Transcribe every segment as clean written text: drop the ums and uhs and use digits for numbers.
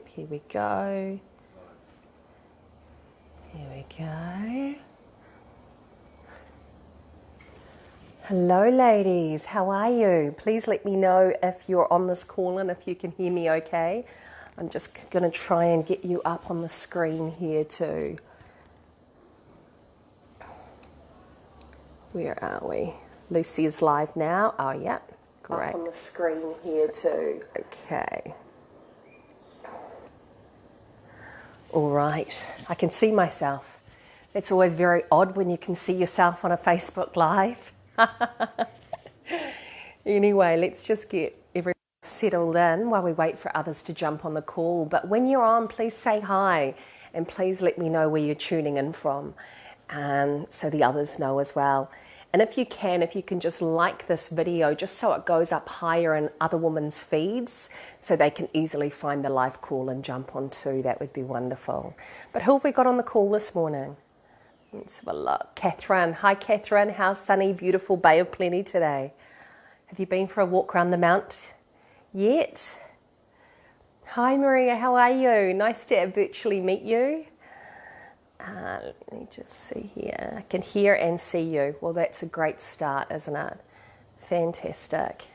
Here we go. Here we go. Hello ladies, how are you? Please let me know if you're on this call and if you can hear me okay. I'm just going to try and get you up on the screen here too. Where are we? Lucy is live now. Oh yeah, great. Up on the screen here too. Okay. All right, I can see myself. It's always very odd when you can see yourself on a Facebook Live. Anyway, let's just get everyone settled in while we wait for others to jump on the call. But when you're on, please say hi and please let me know where you're tuning in from, so the others know as well. And if you can just like this video just so it goes up higher in other women's feeds so they can easily find the live call and jump on too, that would be wonderful. But who have we got on the call this morning? Let's have a look. Catherine. Hi, Catherine. How's sunny, beautiful Bay of Plenty today? Have you been for a walk around the mount yet? Hi, Maria. How are you? Nice to virtually meet you. Let me just see here. I can hear and see you. Well, that's a great start, isn't it? Fantastic.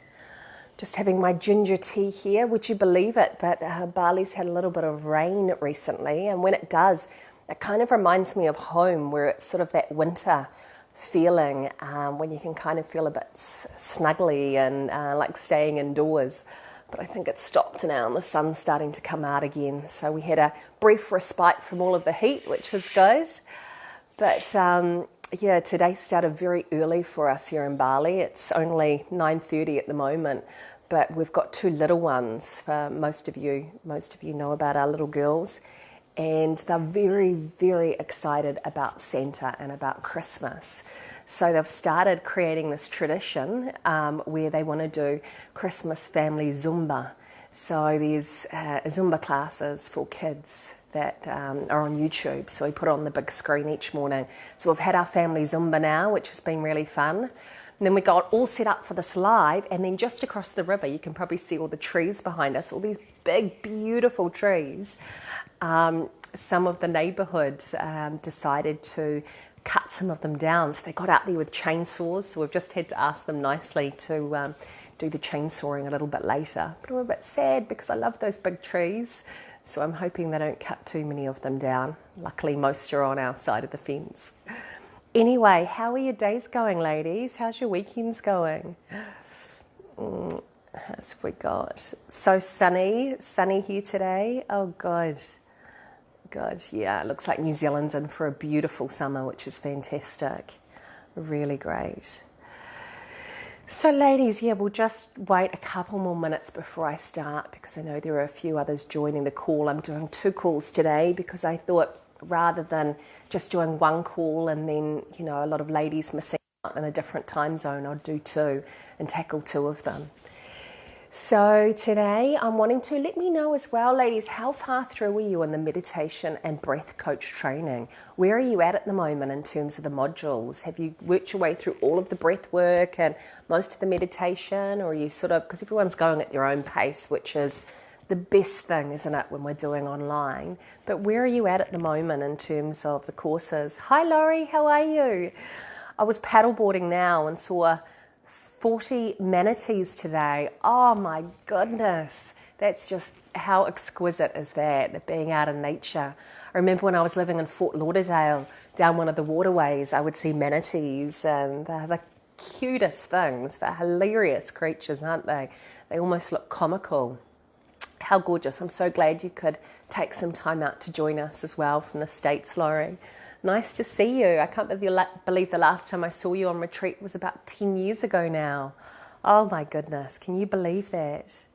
Just having my ginger tea here. Would you believe it? But Bali's had a little bit of rain recently, and when it does, it kind of reminds me of home, where it's sort of that winter feeling when you can kind of feel a bit snuggly and like staying indoors. But I think it's stopped now and the sun's starting to come out again. So we had a brief respite from all of the heat, which was good. But yeah, today started very early for us here in Bali. It's only 9:30 at the moment, but we've got two little ones. Most of you know about our little girls. And they're very, very excited about Santa and about Christmas. So they've started creating this tradition where they want to do Christmas family Zumba. So there's Zumba classes for kids that are on YouTube. So we put it on the big screen each morning. So we've had our family Zumba now, which has been really fun. And then we got all set up for this live, and then just across the river, you can probably see all the trees behind us, all these big, beautiful trees. Some of the neighbourhood decided to cut some of them down. So they got out there with chainsaws. So we've just had to ask them nicely to do the chainsawing a little bit later. But I'm a bit sad because I love those big trees. So I'm hoping they don't cut too many of them down. Luckily, most are on our side of the fence. Anyway, how are your days going, ladies? How's your weekends going? How's we got? So sunny here today. Oh, God. God, yeah, it looks like New Zealand's in for a beautiful summer, which is fantastic. Really great. So, ladies, yeah, we'll just wait a couple more minutes before I start because I know there are a few others joining the call. I'm doing two calls today because I thought rather than just doing one call and then, you know, a lot of ladies missing out in a different time zone, I'd do two and tackle two of them. So today I'm wanting to let me know as well, ladies, how far through are you in the meditation and breath coach training? Where are you at the moment in terms of the modules? Have you worked your way through all of the breath work and most of the meditation, or are you sort of, because everyone's going at their own pace, which is the best thing, isn't it, when we're doing online? But where are you at the moment in terms of the courses? Hi, Laurie, how are you? I was paddleboarding now and saw 40 manatees today. Oh my goodness. That's just, how exquisite is that, being out in nature. I remember when I was living in Fort Lauderdale, down one of the waterways, I would see manatees, and they're the cutest things. They're hilarious creatures, aren't they? They almost look comical. How gorgeous. I'm so glad you could take some time out to join us as well from the States, Laurie. Nice to see you. I can't believe the last time I saw you on retreat was about 10 years ago now. Oh my goodness, can you believe that?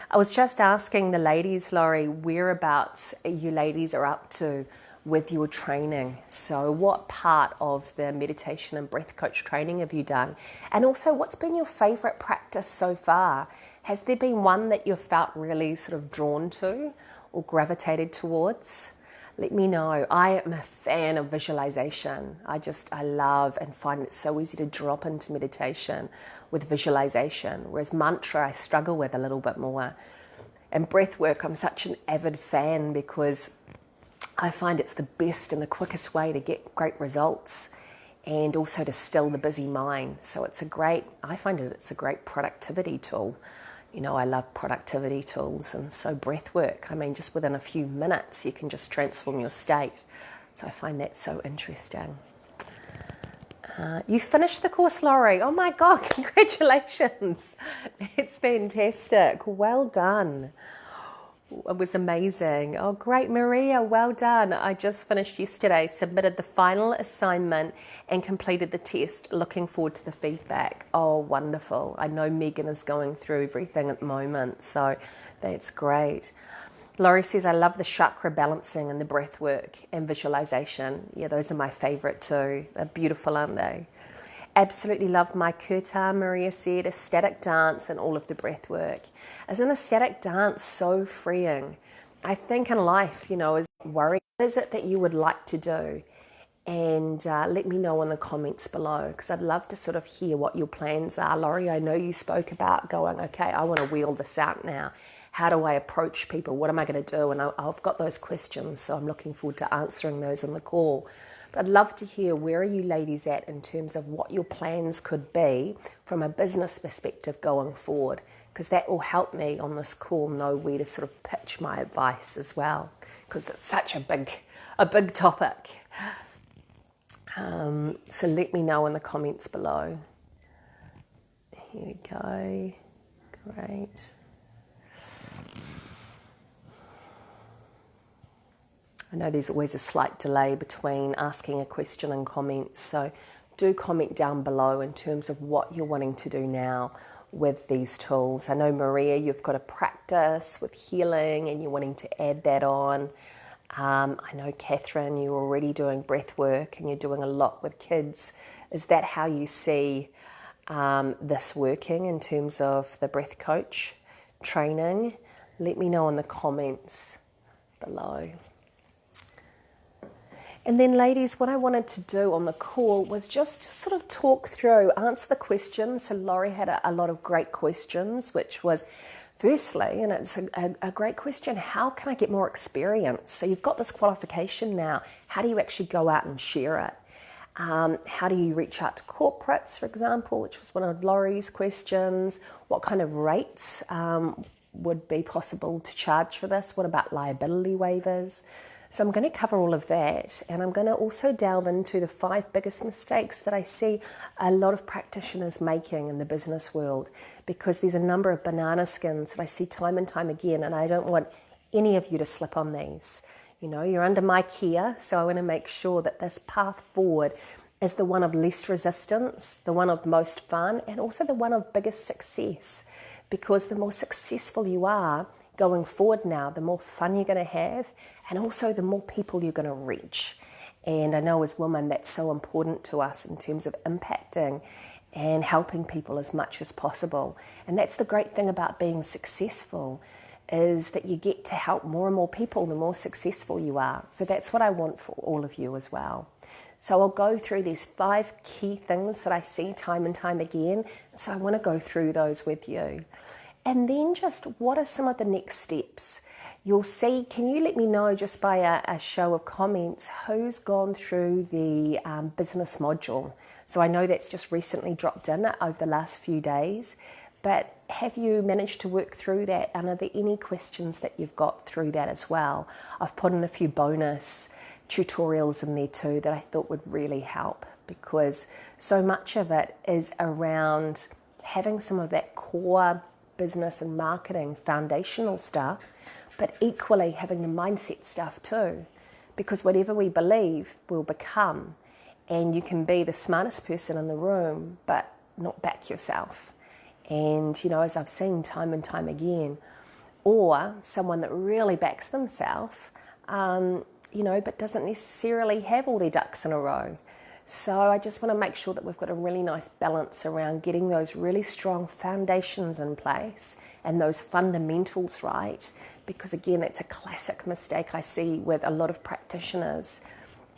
I was just asking the ladies, Laurie, whereabouts you ladies are up to with your training. So what part of the meditation and breath coach training have you done? And also, what's been your favourite practice so far? Has there been one that you've felt really sort of drawn to or gravitated towards? Let me know. I am a fan of visualization. I love and find it so easy to drop into meditation with visualization, whereas mantra I struggle with a little bit more. And breath work, I'm such an avid fan because I find it's the best and the quickest way to get great results and also to still the busy mind. So it's I find it's a great productivity tool. You know, I love productivity tools, and so breath work, I mean, just within a few minutes, you can just transform your state. So I find that so interesting. You finished the course, Laurie. Oh my God, congratulations. It's fantastic. Well done. It was amazing. Oh, great, Maria. Well done. I just finished yesterday, submitted the final assignment and completed the test. Looking forward to the feedback. Oh, wonderful. I know Megan is going through everything at the moment, so that's great. Laurie says, I love the chakra balancing and the breath work and visualization. Yeah, those are my favorite too. They're beautiful, aren't they? Absolutely love my kirtan, Maria said, ecstatic dance and all of the breath work. Isn't ecstatic dance so freeing? I think in life, you know, is worry. What is it that you would like to do? And let me know in the comments below, because I'd love to sort of hear what your plans are. Laurie, I know you spoke about going, okay, I want to wheel this out now. How do I approach people? What am I going to do? And I've got those questions, so I'm looking forward to answering those on the call. But I'd love to hear, where are you ladies at in terms of what your plans could be from a business perspective going forward? Because that will help me on this call know where to sort of pitch my advice as well, because it's such a big topic. So let me know in the comments below. Here we go. Great. I know there's always a slight delay between asking a question and comments, so do comment down below in terms of what you're wanting to do now with these tools. I know, Maria, you've got a practice with healing and you're wanting to add that on. I know, Catherine, you're already doing breath work and you're doing a lot with kids. Is that how you see this working in terms of the breath coach training? Let me know in the comments below. And then, ladies, what I wanted to do on the call was just to sort of talk through, answer the questions. So Laurie had a lot of great questions, which was, firstly, and it's a great question, how can I get more experience? So you've got this qualification now. How do you actually go out and share it? How do you reach out to corporates, for example, which was one of Laurie's questions? What kind of rates would be possible to charge for this? What about liability waivers? So I'm going to cover all of that, and I'm going to also delve into the 5 biggest mistakes that I see a lot of practitioners making in the business world, because there's a number of banana skins that I see time and time again, and I don't want any of you to slip on these. You know, you're under my care, so I want to make sure that this path forward is the one of least resistance, the one of most fun, and also the one of biggest success, because the more successful you are going forward now, the more fun you're going to have, and also the more people you're going to reach. And I know as women that's so important to us in terms of impacting and helping people as much as possible. And that's the great thing about being successful, is that you get to help more and more people the more successful you are. So that's what I want for all of you as well. So I'll go through these 5 key things that I see time and time again. So I want to go through those with you. And then just what are some of the next steps? You'll see, can you let me know just by a show of comments who's gone through the business module? So I know that's just recently dropped in over the last few days, but have you managed to work through that? And are there any questions that you've got through that as well? I've put in a few bonus tutorials in there too that I thought would really help, because so much of it is around having some of that core business and marketing foundational stuff, but equally having the mindset stuff too, because whatever we believe we'll become, and you can be the smartest person in the room but not back yourself. And you know, as I've seen time and time again, or someone that really backs themselves, you know, but doesn't necessarily have all their ducks in a row. So I just want to make sure that we've got a really nice balance around getting those really strong foundations in place and those fundamentals right, because again, it's a classic mistake I see with a lot of practitioners,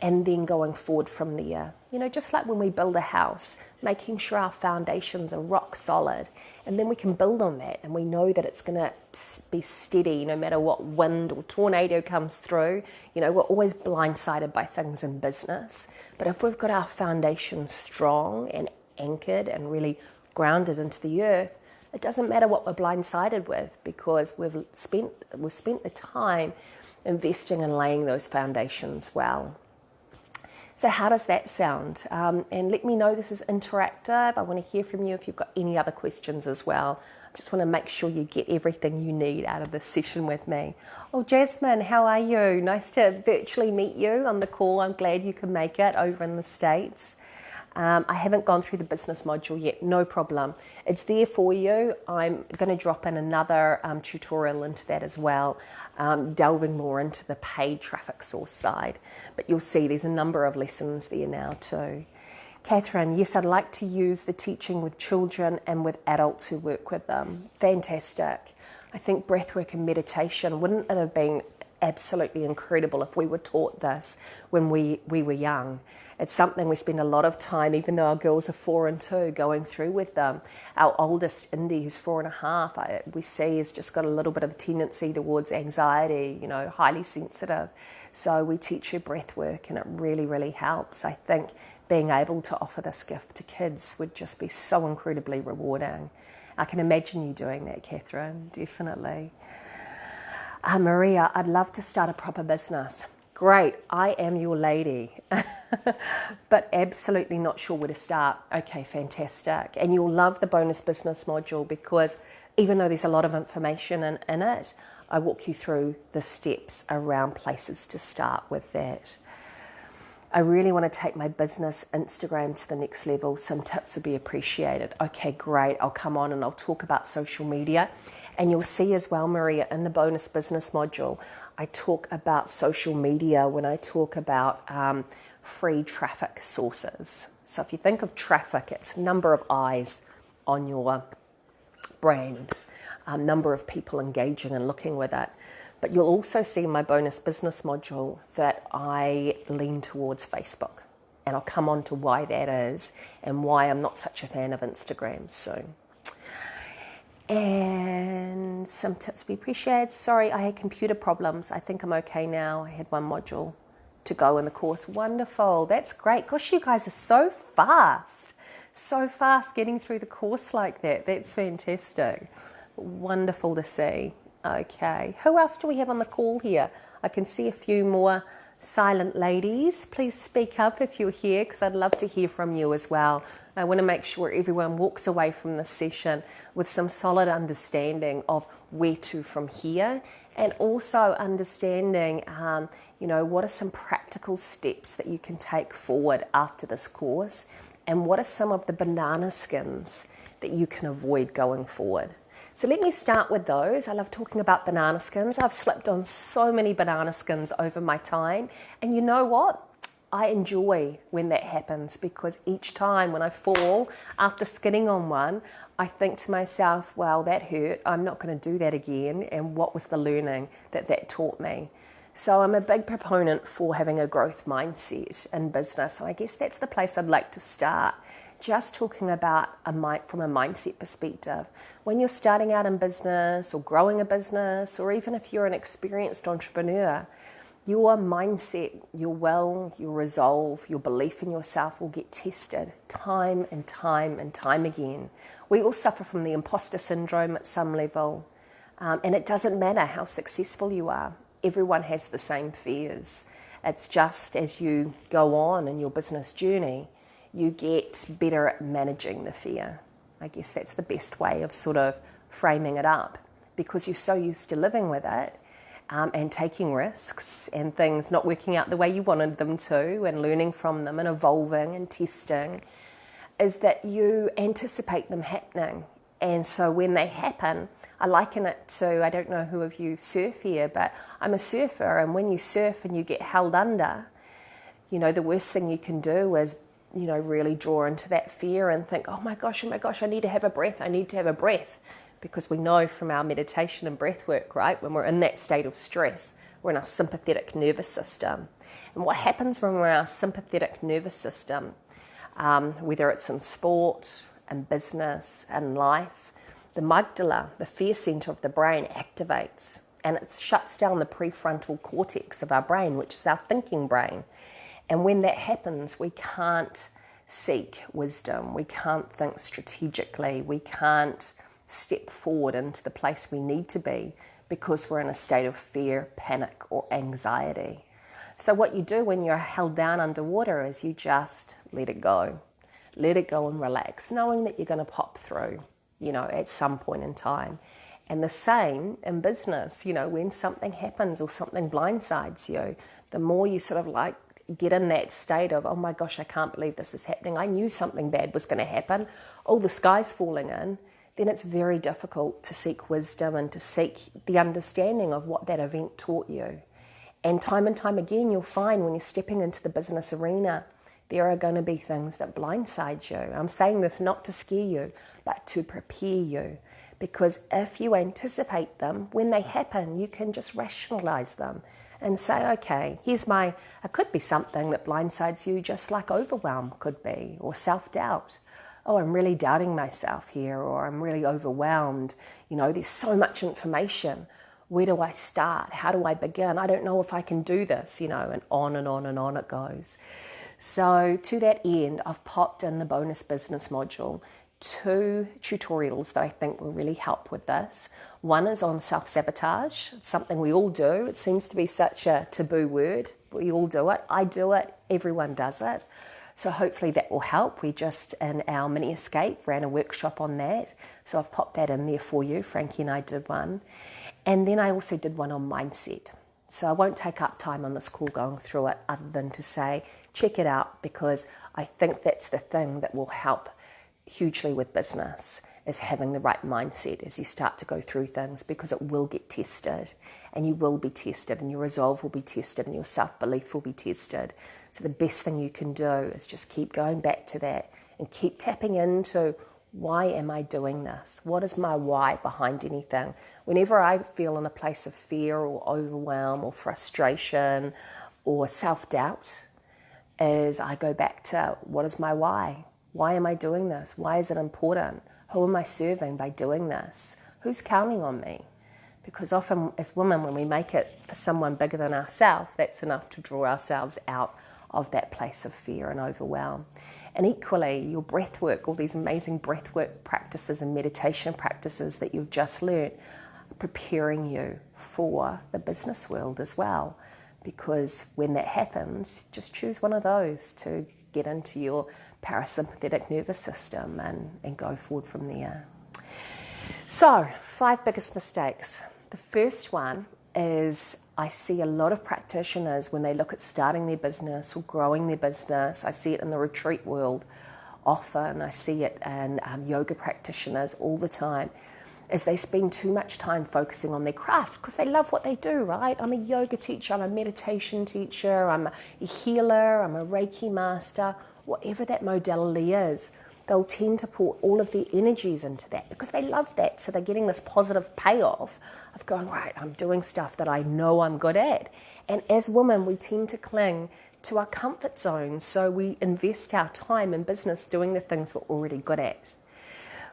and then going forward from there. You know, just like when we build a house, making sure our foundations are rock solid, and then we can build on that, and we know that it's going to be steady no matter what wind or tornado comes through. You know, we're always blindsided by things in business, but if we've got our foundations strong and anchored and really grounded into the earth, it doesn't matter what we're blindsided with, because we've spent the time investing and laying those foundations well. So how does that sound? And let me know. This is interactive. I want to hear from you if you've got any other questions as well. I just want to make sure you get everything you need out of this session with me. Oh, Jasmine, how are you? Nice to virtually meet you on the call. I'm glad you can make it over in the States. I haven't gone through the business module yet, no problem. It's there for you. I'm going to drop in another tutorial into that as well, delving more into the paid traffic source side. But you'll see there's a number of lessons there now too. Catherine, yes, I'd like to use the teaching with children and with adults who work with them. Fantastic. I think breathwork and meditation, wouldn't it have been absolutely incredible if we were taught this when we were young? It's something we spend a lot of time, even though our girls are 4 and 2, going through with them. Our oldest, Indy, who's 4.5, we see has just got a little bit of a tendency towards anxiety, you know, highly sensitive. So we teach her breath work, and it really, really helps. I think being able to offer this gift to kids would just be so incredibly rewarding. I can imagine you doing that, Catherine, definitely. Maria, I'd love to start a proper business. Great, I am your lady, but absolutely not sure where to start. Okay, fantastic. And you'll love the bonus business module, because even though there's a lot of information in it, I walk you through the steps around places to start with that. I really want to take my business Instagram to the next level. Some tips would be appreciated. Okay, great. I'll come on and I'll talk about social media. And you'll see as well, Maria, in the bonus business module, I talk about social media when I talk about free traffic sources. So if you think of traffic, it's number of eyes on your brand, number of people engaging and looking with it. But you'll also see in my bonus business module that I lean towards Facebook. And I'll come on to why that is and why I'm not such a fan of Instagram soon. And some tips we appreciate. Sorry, I had computer problems. I think I'm okay now. I had one module to go in the course. Wonderful. That's great. Gosh, you guys are so fast. So fast getting through the course like that. That's fantastic. Wonderful to see. Okay. Who else do we have on the call here? I can see a few more silent ladies. Please speak up if you're here, because I'd love to hear from you as well. I want to make sure everyone walks away from this session with some solid understanding of where to from here, and also understanding, what are some practical steps that you can take forward after this course, and what are some of the banana skins that you can avoid going forward. So let me start with those. I love talking about banana skins. I've slipped on so many banana skins over my time, and you know what? I enjoy when that happens, because each time when I fall after skinning on one, I think to myself, well, that hurt. I'm not going to do that again. And what was the learning that taught me? So I'm a big proponent for having a growth mindset in business. So I guess that's the place I'd like to start. Just talking about from a mindset perspective. When you're starting out in business or growing a business, or even if you're an experienced entrepreneur, your mindset, your will, your resolve, your belief in yourself will get tested time and time and time again. We all suffer from the imposter syndrome at some level, and it doesn't matter how successful you are. Everyone has the same fears. It's just as you go on in your business journey, you get better at managing the fear. I guess that's the best way of sort of framing it up, because you're so used to living with it. And taking risks and things not working out the way you wanted them to, and learning from them and evolving and testing, is that you anticipate them happening. And so when they happen, I liken it to, I don't know who of you surf here, but I'm a surfer, and when you surf and you get held under, the worst thing you can do is, really draw into that fear and think, oh my gosh, I need to have a breath. Because we know from our meditation and breath work, right, when we're in that state of stress, We're in our sympathetic nervous system. And what happens when we're in our sympathetic nervous system, whether it's in sport, in business, in life, the amygdala, the fear center of the brain, activates, and it shuts down the prefrontal cortex of our brain, which is our thinking brain. And when that happens, we can't seek wisdom, we can't think strategically, we can't step forward into the place we need to be because we're in a state of fear, panic, or anxiety. So what you do when you're held down underwater is you just let it go. Let it go and relax, knowing that you're going to pop through, at some point in time. And the same in business, when something happens or something blindsides you, the more you sort of like get in that state of, oh my gosh, I can't believe this is happening. I knew something bad was going to happen. Oh, the sky's falling in. Then it's very difficult to seek wisdom and to seek the understanding of what that event taught you. And time again, you'll find when you're stepping into the business arena, there are going to be things that blindside you. I'm saying this not to scare you, but to prepare you. Because if you anticipate them, when they happen, you can just rationalize them and say, okay, it could be something that blindsides you just like overwhelm could be, or self-doubt. Oh, I'm really doubting myself here, or I'm really overwhelmed. There's so much information. Where do I start? How do I begin? I don't know if I can do this, and on and on and on it goes. So to that end, I've popped in the bonus business module 2 tutorials that I think will really help with this. One is on self-sabotage. It's something we all do. It seems to be such a taboo word. We all do it. I do it. Everyone does it. So hopefully that will help. We just, in our mini escape, ran a workshop on that. So I've popped that in there for you. Frankie and I did one. And then I also did one on mindset. So I won't take up time on this call going through it other than to say, check it out, because I think that's the thing that will help hugely with business, is having the right mindset as you start to go through things, because it will get tested, and you will be tested, and your resolve will be tested, and your self-belief will be tested. So the best thing you can do is just keep going back to that and keep tapping into, why am I doing this? What is my why behind anything? Whenever I feel in a place of fear or overwhelm or frustration or self-doubt, is I go back to, what is my why? Why am I doing this? Why is it important? Who am I serving by doing this? Who's counting on me? Because often as women, when we make it for someone bigger than ourselves, that's enough to draw ourselves out of that place of fear and overwhelm. And equally, your breath work, all these amazing breath work practices and meditation practices that you've just learned, preparing you for the business world as well. Because when that happens, just choose one of those to get into your parasympathetic nervous system and go forward from there. So, 5 biggest mistakes. The first one is, I see a lot of practitioners when they look at starting their business or growing their business. I see it in the retreat world often. I see it in yoga practitioners all the time, is they spend too much time focusing on their craft because they love what they do, right? I'm a yoga teacher, I'm a meditation teacher, I'm a healer, I'm a Reiki master, whatever that modality is. They'll tend to pour all of their energies into that because they love that. So they're getting this positive payoff of going, right, I'm doing stuff that I know I'm good at. And as women, we tend to cling to our comfort zone. So we invest our time in business doing the things we're already good at.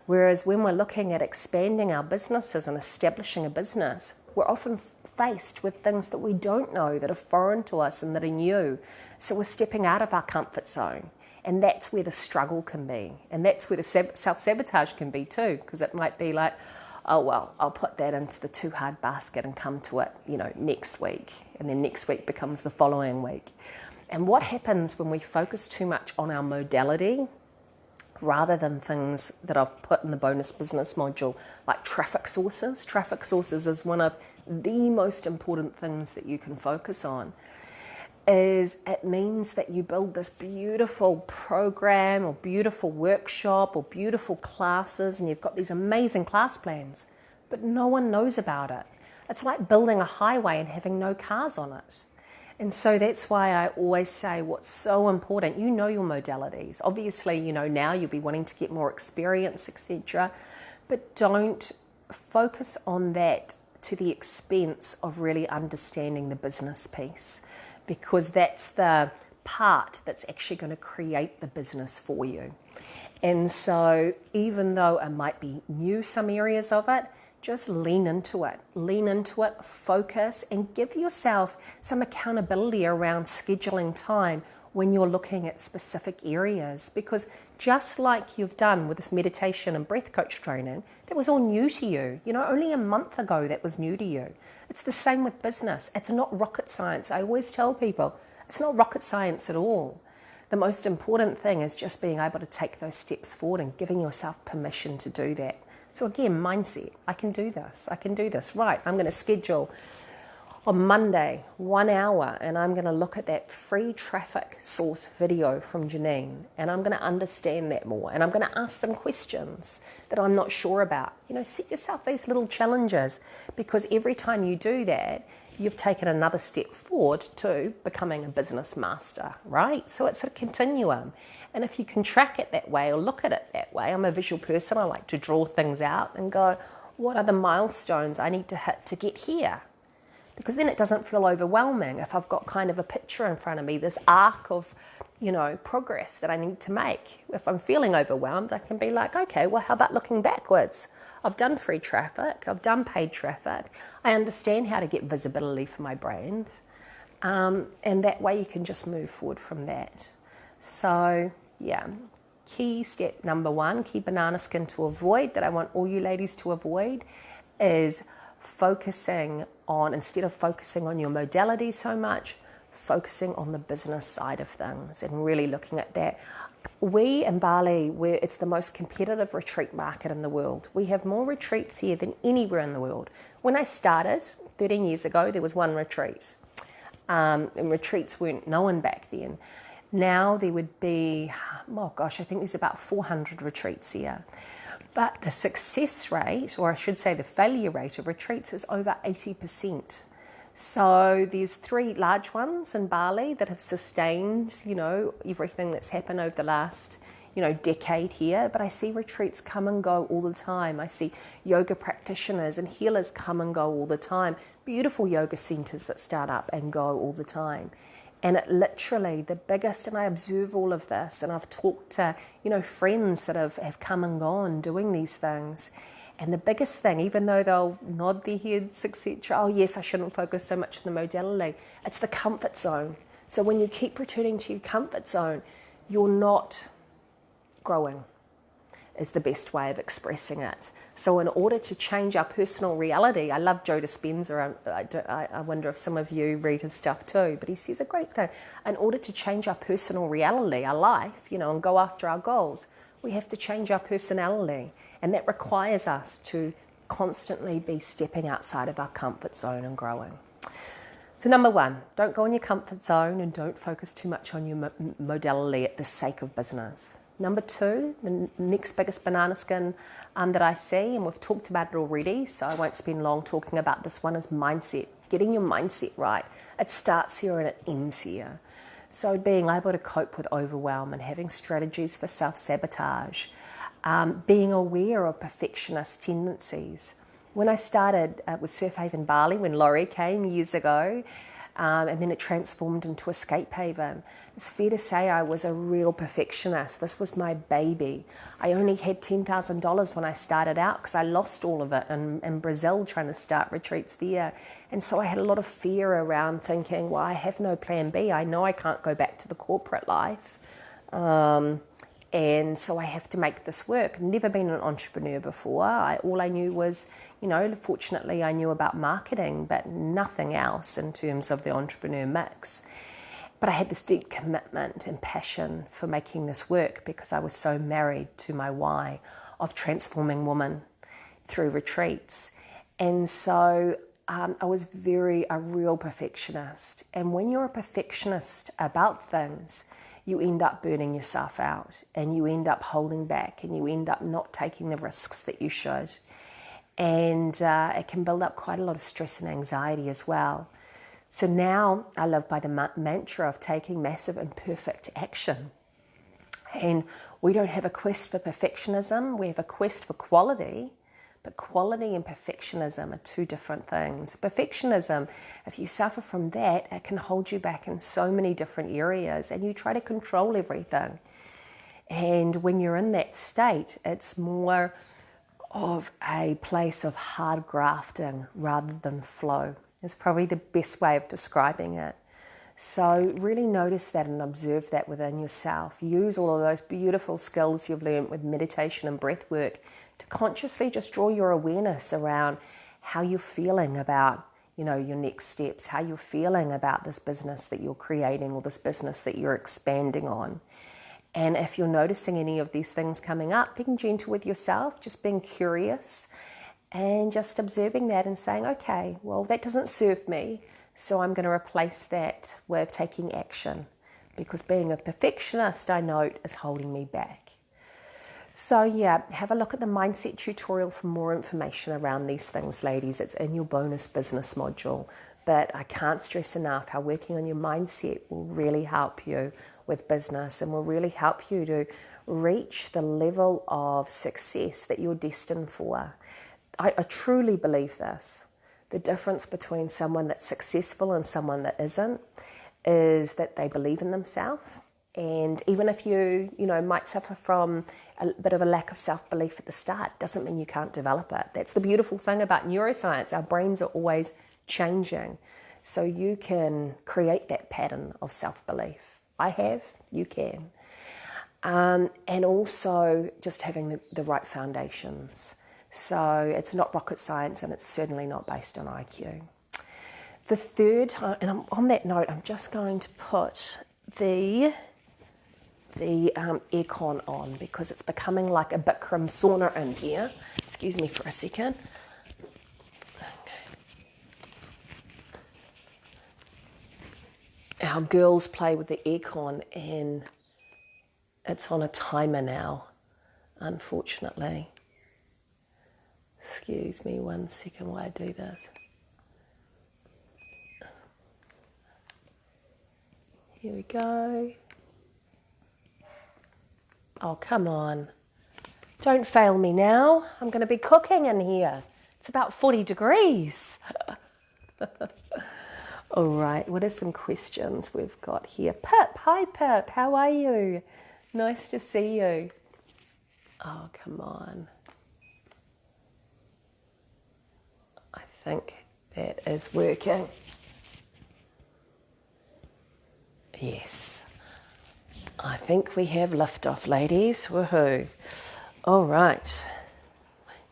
Whereas when we're looking at expanding our businesses and establishing a business, we're often faced with things that we don't know, that are foreign to us and that are new. So we're stepping out of our comfort zone. And that's where the struggle can be. And that's where the self-sabotage can be too, because it might be like, oh, well, I'll put that into the too hard basket and come to it, next week. And then next week becomes the following week. And what happens when we focus too much on our modality rather than things that I've put in the bonus business module, like traffic sources. Traffic sources is one of the most important things that you can focus on. Is it means that you build this beautiful program or beautiful workshop or beautiful classes, and you've got these amazing class plans, but no one knows about it. It's like building a highway and having no cars on it. And so that's why I always say what's so important, your modalities. Obviously, now you'll be wanting to get more experience, etc. But don't focus on that to the expense of really understanding the business piece, because that's the part that's actually going to create the business for you. And so even though it might be new, some areas of it, just lean into it, focus, and give yourself some accountability around scheduling time when you're looking at specific areas. Because just like you've done with this meditation and breath coach training, that was all new to you. You know, only a month ago that was new to you. It's the same with business. It's not rocket science. I always tell people, it's not rocket science at all. The most important thing is just being able to take those steps forward and giving yourself permission to do that. So again, mindset. I can do this. Right, I'm going to schedule on Monday 1 hour, and I'm going to look at that free traffic source video from Janine, and I'm going to understand that more, and I'm going to ask some questions that I'm not sure about. You know, set yourself these little challenges, because every time you do that, you've taken another step forward to becoming a business master, right? So it's a continuum. And if you can track it that way or look at it that way, I'm a visual person, I like to draw things out and go, what are the milestones I need to hit to get here? Because then it doesn't feel overwhelming if I've got kind of a picture in front of me, this arc of, you know, progress that I need to make. If I'm feeling overwhelmed, I can be like, okay, well, how about looking backwards? I've done free traffic, I've done paid traffic, I understand how to get visibility for my brand, and that way you can just move forward from that. So, yeah, key step number 1, key banana skin to avoid, that I want all you ladies to avoid, is focusing on, instead of focusing on your modality so much, focusing on the business side of things and really looking at that. We in Bali, it's the most competitive retreat market in the world. We have more retreats here than anywhere in the world. When I started 13 years ago, there was one retreat. And retreats weren't known back then. Now there would be, oh gosh, I think there's about 400 retreats here. But the success rate, or I should say the failure rate of retreats, is over 80%. So there's 3 large ones in Bali that have sustained, you know, everything that's happened over the last, you know, decade here. But I see retreats come and go all the time. I see yoga practitioners and healers come and go all the time. Beautiful yoga centers that start up and go all the time. And it literally, the biggest, and I observe all of this, and I've talked to, you know, friends that have come and gone doing these things. And the biggest thing, even though they'll nod their heads, etc., oh yes, I shouldn't focus so much on the modality, it's the comfort zone. So when you keep returning to your comfort zone, you're not growing, is the best way of expressing it. So in order to change our personal reality, I love Joe Dispenza, I wonder if some of you read his stuff too, but he says a great thing. In order to change our personal reality, our life, you know, and go after our goals, we have to change our personality. And that requires us to constantly be stepping outside of our comfort zone and growing. So number 1, don't go in your comfort zone and don't focus too much on your modality at the sake of business. Number 2, the next biggest banana skin that I see, and we've talked about it already, so I won't spend long talking about this one, is mindset. Getting your mindset right. It starts here and it ends here. So being able to cope with overwhelm and having strategies for self-sabotage. Being aware of perfectionist tendencies. When I started with Surf Haven Bali, when Laurie came years ago, and then it transformed into Escape Haven, it's fair to say I was a real perfectionist. This was my baby. I only had $10,000 when I started out because I lost all of it in Brazil trying to start retreats there. And so I had a lot of fear around thinking, well, I have no plan B. I know I can't go back to the corporate life. And so I have to make this work. Never been an entrepreneur before. All I knew was, you know, fortunately I knew about marketing, but nothing else in terms of the entrepreneur mix. But I had this deep commitment and passion for making this work because I was so married to my why of transforming women through retreats. And so I was a real perfectionist. And when you're a perfectionist about things, you end up burning yourself out and you end up holding back and you end up not taking the risks that you should. And it can build up quite a lot of stress and anxiety as well. So now I live by the mantra of taking massive imperfect action. And we don't have a quest for perfectionism, we have a quest for quality, But quality and perfectionism are two different things. Perfectionism, if you suffer from that, it can hold you back in so many different areas, and you try to control everything. And when you're in that state, it's more of a place of hard grafting rather than flow. It's probably the best way of describing it. So really notice that and observe that within yourself. Use all of those beautiful skills you've learned with meditation and breath work to consciously just draw your awareness around how you're feeling about, your next steps, how you're feeling about this business that you're creating or this business that you're expanding on. And if you're noticing any of these things coming up, being gentle with yourself, just being curious and just observing that and saying, okay, well, that doesn't serve me, so I'm going to replace that with taking action, because being a perfectionist, I note, is holding me back. So yeah, have a look at the mindset tutorial for more information around these things, ladies. It's in your bonus business module. But I can't stress enough how working on your mindset will really help you with business and will really help you to reach the level of success that you're destined for. I truly believe this. The difference between someone that's successful and someone that isn't is that they believe in themselves. And even if you might suffer from a bit of a lack of self-belief at the start, doesn't mean you can't develop it. That's the beautiful thing about neuroscience. Our brains are always changing. So you can create that pattern of self-belief. I have, you can. And also just having the right foundations. So it's not rocket science, and it's certainly not based on IQ. The third time, and on that note, I'm just going to put the aircon on because it's becoming like a Bikram sauna in here. Excuse me for a second. Our girls play with the aircon and it's on a timer now, unfortunately. Excuse me 1 second while I do this. Here we go. Oh, come on. Don't fail me now. I'm going to be cooking in here. It's about 40 degrees. All right, what are some questions we've got here? Pip, hi Pip, how are you? Nice to see you. Oh, come on. I think that is working. Yes. I think we have liftoff, ladies. Woohoo. All right.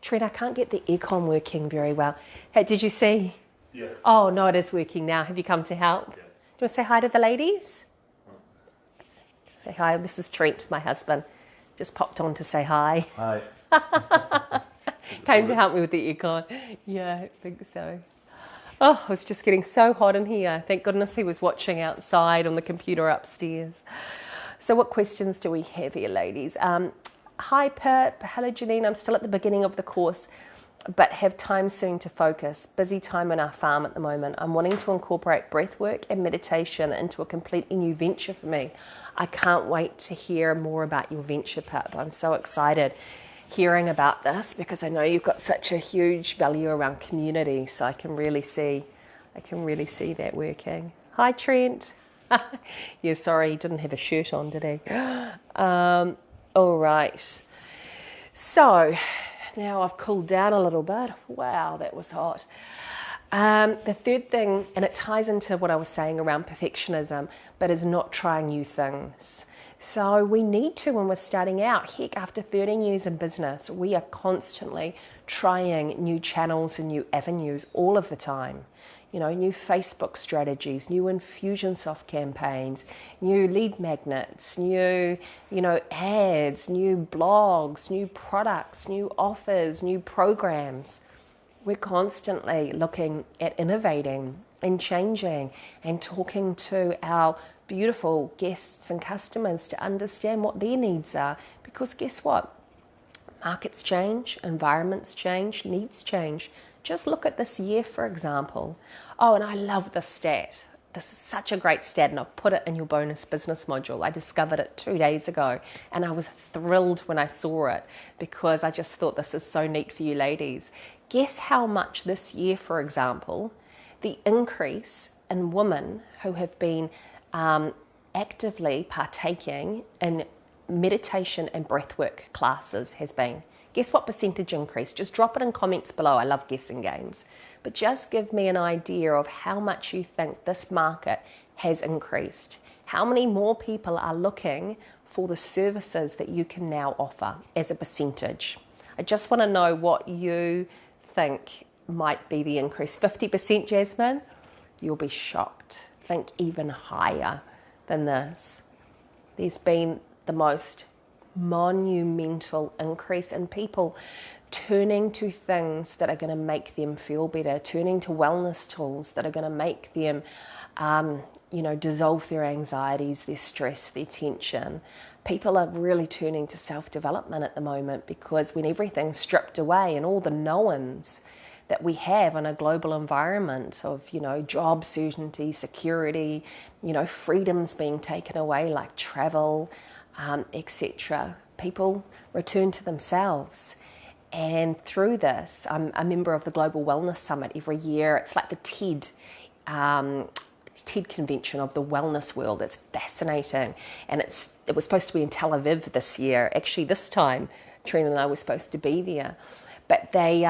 Trent, I can't get the aircon working very well. Hey, did you see? Yeah. Oh, no, it is working now. Have you come to help? Yeah. Do you want to say hi to the ladies? Say hi. This is Trent, my husband. Just popped on to say hi. Hi. Came to help me with the aircon. Yeah, I think so. Oh, it was just getting so hot in here. Thank goodness he was watching outside on the computer upstairs. So what questions do we have here, ladies? Hi, Pip. Hello, Janine. I'm still at the beginning of the course, but have time soon to focus. Busy time on our farm at the moment. I'm wanting to incorporate breath work and meditation into a completely new venture for me. I can't wait to hear more about your venture, Pip. I'm so excited hearing about this because I know you've got such a huge value around community, so I can really see that working. Hi, Trent. Yeah, sorry, he didn't have a shirt on, did he? All right. So now I've cooled down a little bit. Wow, that was hot. The third thing, and it ties into what I was saying around perfectionism, but is not trying new things. So we need to when we're starting out. Heck, after 13 years in business, we are constantly trying new channels and new avenues all of the time. New Facebook strategies, new Infusionsoft campaigns, new lead magnets, new, ads, new blogs, new products, new offers, new programs. We're constantly looking at innovating and changing and talking to our beautiful guests and customers to understand what their needs are. Because guess what? Markets change, environments change, needs change. Just look at this year, for example. Oh, and I love this stat. this is such a great stat, and I've put it in your bonus business module. I discovered it 2 days ago, and I was thrilled when I saw it because I just thought this is so neat for you ladies. Guess how much this year, for example, the increase in women who have been actively partaking in meditation and breathwork classes has been. Guess what percentage increase? Just drop it in comments below. I love guessing games. But just give me an idea of how much you think this market has increased. How many more people are looking for the services that you can now offer as a percentage? I just want to know what you think might be the increase. 50%, Jasmine? You'll be shocked. Think even higher than this. There's been the most monumental increase in people turning to things that are going to make them feel better, turning to wellness tools that are going to make them, dissolve their anxieties, their stress, their tension. People are really turning to self-development at the moment because when everything's stripped away and all the knowns that we have in a global environment of, job certainty, security, freedoms being taken away like travel, etc. People return to themselves. And through this, I'm a member of the Global Wellness Summit every year. It's like the TED convention of the wellness world. It's fascinating. And it was supposed to be in Tel Aviv this year. Actually, this time, Trina and I were supposed to be there. But they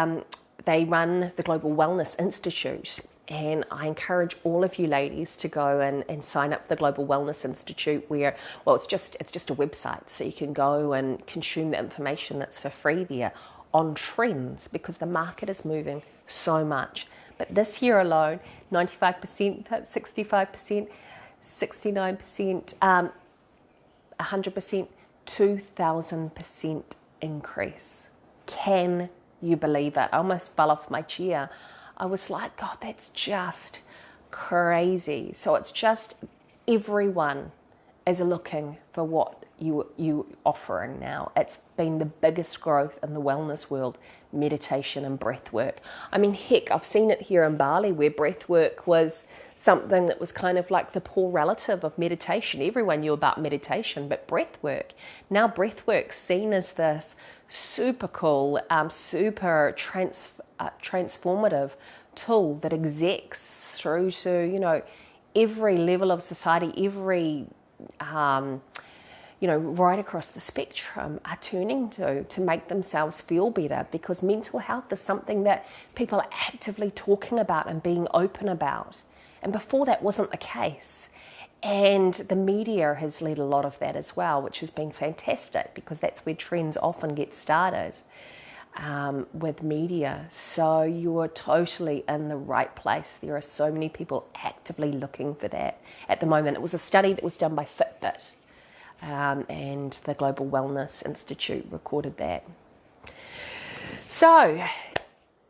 run the Global Wellness Institute. And I encourage all of you ladies to go and sign up for the Global Wellness Institute where, it's just a website. So you can go and consume the information that's for free there on trends because the market is moving so much. But this year alone, 95%, 65%, 69%, 100%, 2,000% increase. Can you believe it? I almost fell off my chair. I was like, God, that's just crazy. So it's just everyone is looking for what you offering now. It's been the biggest growth in the wellness world, meditation and breath work. I mean, heck, I've seen it here in Bali where breath work was something that was kind of like the poor relative of meditation. Everyone knew about meditation, but breath work. Now breath work's seen as this super cool, super transformative tool that execs through to, every level of society, every right across the spectrum are turning to make themselves feel better because mental health is something that people are actively talking about and being open about. And before that wasn't the case. And the media has led a lot of that as well, which has been fantastic because that's where trends often get started with media. So you are totally in the right place. There are so many people actively looking for that at the moment. It was a study that was done by Fitbit. And the Global Wellness Institute recorded that. So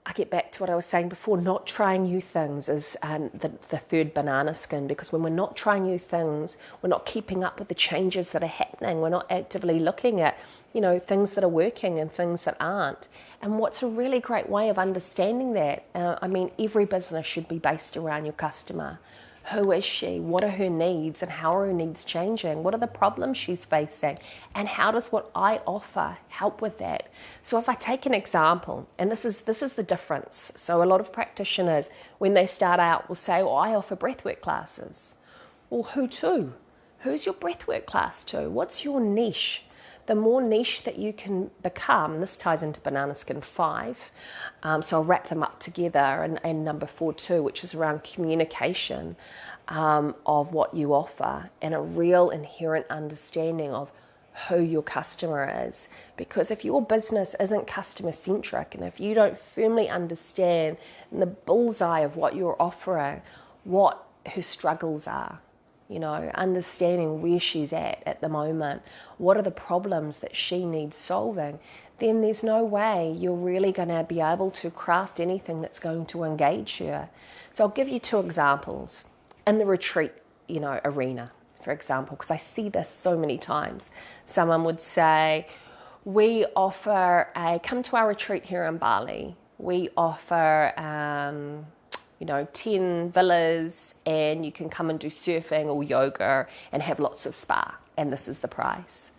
I get back to what I was saying before, not trying new things is the third banana skin, because when we're not trying new things, we're not keeping up with the changes that are happening. We're not actively looking at, things that are working and things that aren't. And what's a really great way of understanding that, every business should be based around your customer. Who is she? What are her needs and how are her needs changing? What are the problems she's facing? And how does what I offer help with that? So if I take an example, and this is the difference. So a lot of practitioners, when they start out, will say, I offer breathwork classes. Well, who to? Who's your breathwork class to? What's your niche? The more niche that you can become, this ties into Banana Skin 5, so I'll wrap them up together, and number 4 too, which is around communication of what you offer and a real inherent understanding of who your customer is. Because if your business isn't customer centric and if you don't firmly understand in the bullseye of what you're offering, what her struggles are, understanding where she's at the moment, what are the problems that she needs solving, then there's no way you're really going to be able to craft anything that's going to engage her. So I'll give you 2 examples. In the retreat, arena, for example, because I see this so many times. Someone would say, we offer come to our retreat here in Bali. We offer 10 villas, and you can come and do surfing or yoga and have lots of spa, and this is the price.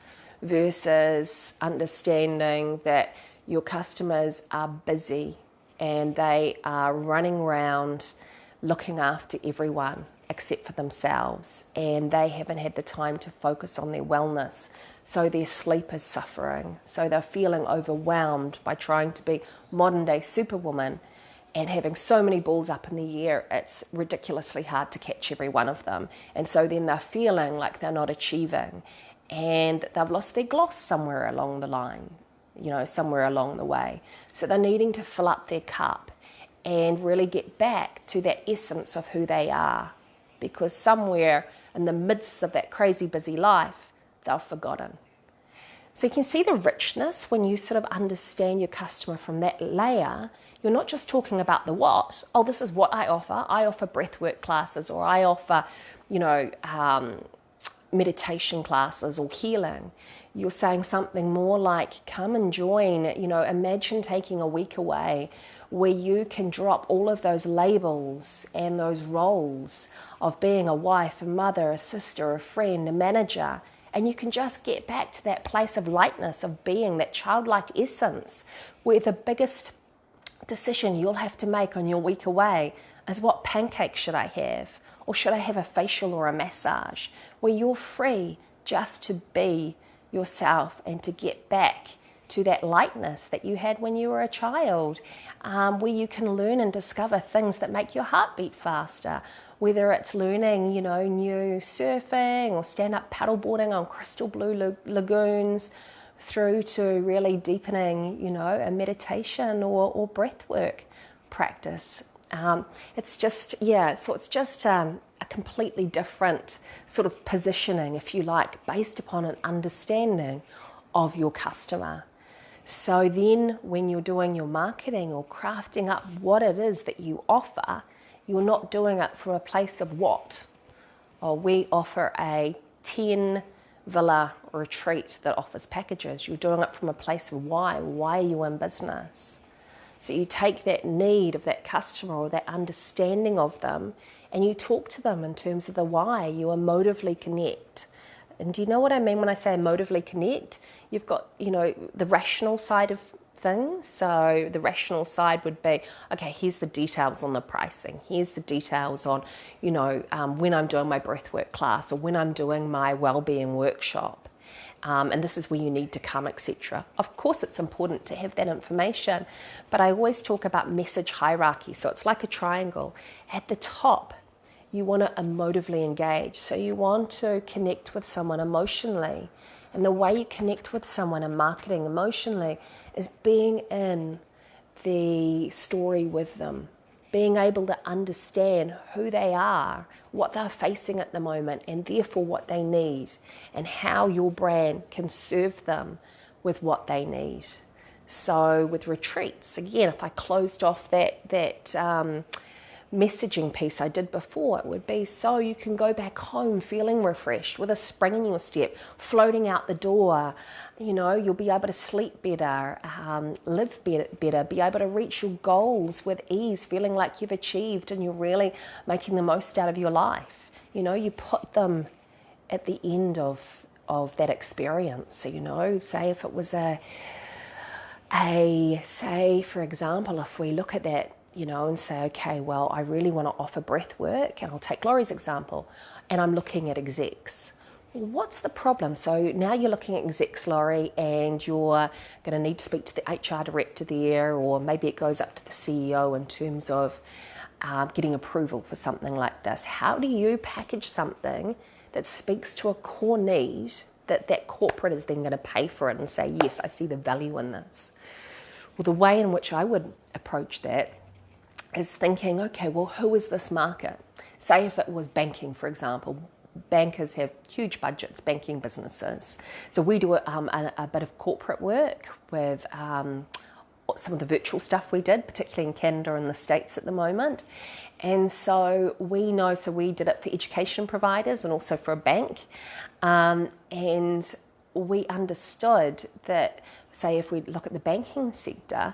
Versus understanding that your customers are busy and they are running around looking after everyone except for themselves, and they haven't had the time to focus on their wellness, so their sleep is suffering, so they're feeling overwhelmed by trying to be modern day superwoman and having so many balls up in the air, it's ridiculously hard to catch every one of them. And so then they're feeling like they're not achieving, and they've lost their gloss somewhere along the line, somewhere along the way. So they're needing to fill up their cup and really get back to that essence of who they are, because somewhere in the midst of that crazy busy life, they've forgotten. So you can see the richness when you sort of understand your customer from that layer. You're not just talking about the what. Oh, this is what I offer. I offer breathwork classes, or I offer, meditation classes or healing. You're saying something more like, come and join, imagine taking a week away where you can drop all of those labels and those roles of being a wife, a mother, a sister, a friend, a manager, and you can just get back to that place of lightness, of being, that childlike essence, where the biggest decision you'll have to make on your week away is, what pancake should I have? Or should I have a facial or a massage? Where you're free just to be yourself and to get back to that lightness that you had when you were a child, where you can learn and discover things that make your heart beat faster, whether it's learning, new surfing or stand-up paddleboarding on crystal blue lagoons, through to really deepening, a meditation or breath work practice. It's just a completely different sort of positioning, if you like, based upon an understanding of your customer. So then when you're doing your marketing or crafting up what it is that you offer, you're not doing it from a place of what. Or we offer a 10 villa retreat that offers packages. You're doing it from a place of why. Why are you in business? So you take that need of that customer or that understanding of them, and you talk to them in terms of the why. You emotively connect. And do you know what I mean when I say emotively connect? You've got, the rational side of things. So the rational side would be, okay, here's the details on the pricing. Here's the details on, when I'm doing my breathwork class or when I'm doing my wellbeing workshop. And this is where you need to come, etc. Of course, it's important to have that information, but I always talk about message hierarchy. So it's like a triangle. At the top, you want to emotively engage. So you want to connect with someone emotionally. And the way you connect with someone in marketing emotionally is being in the story with them, being able to understand who they are, what they're facing at the moment, and therefore what they need, and how your brand can serve them with what they need. So with retreats, again, if I closed off that messaging piece I did before, it would be so you can go back home feeling refreshed, with a spring in your step, floating out the door. You'll be able to sleep better, live better, be able to reach your goals with ease, feeling like you've achieved and you're really making the most out of your life. You put them at the end of that experience. So, say if it was say, for example, if we look at that, and say, okay, well, I really want to offer breath work, and I'll take Laurie's example, and I'm looking at execs. Well, what's the problem? So now you're looking at execs, Laurie, and you're going to need to speak to the HR director there, or maybe it goes up to the CEO in terms of getting approval for something like this. How do you package something that speaks to a core need that corporate is then going to pay for it and say, yes, I see the value in this? Well, the way in which I would approach that is thinking, okay, well, who is this market? Say if it was banking, for example. Bankers have huge budgets, banking businesses. So we do a bit of corporate work with some of the virtual stuff we did, particularly in Canada and the States at the moment. And so we know, so we did it for education providers and also for a bank. And we understood that, say if we look at the banking sector,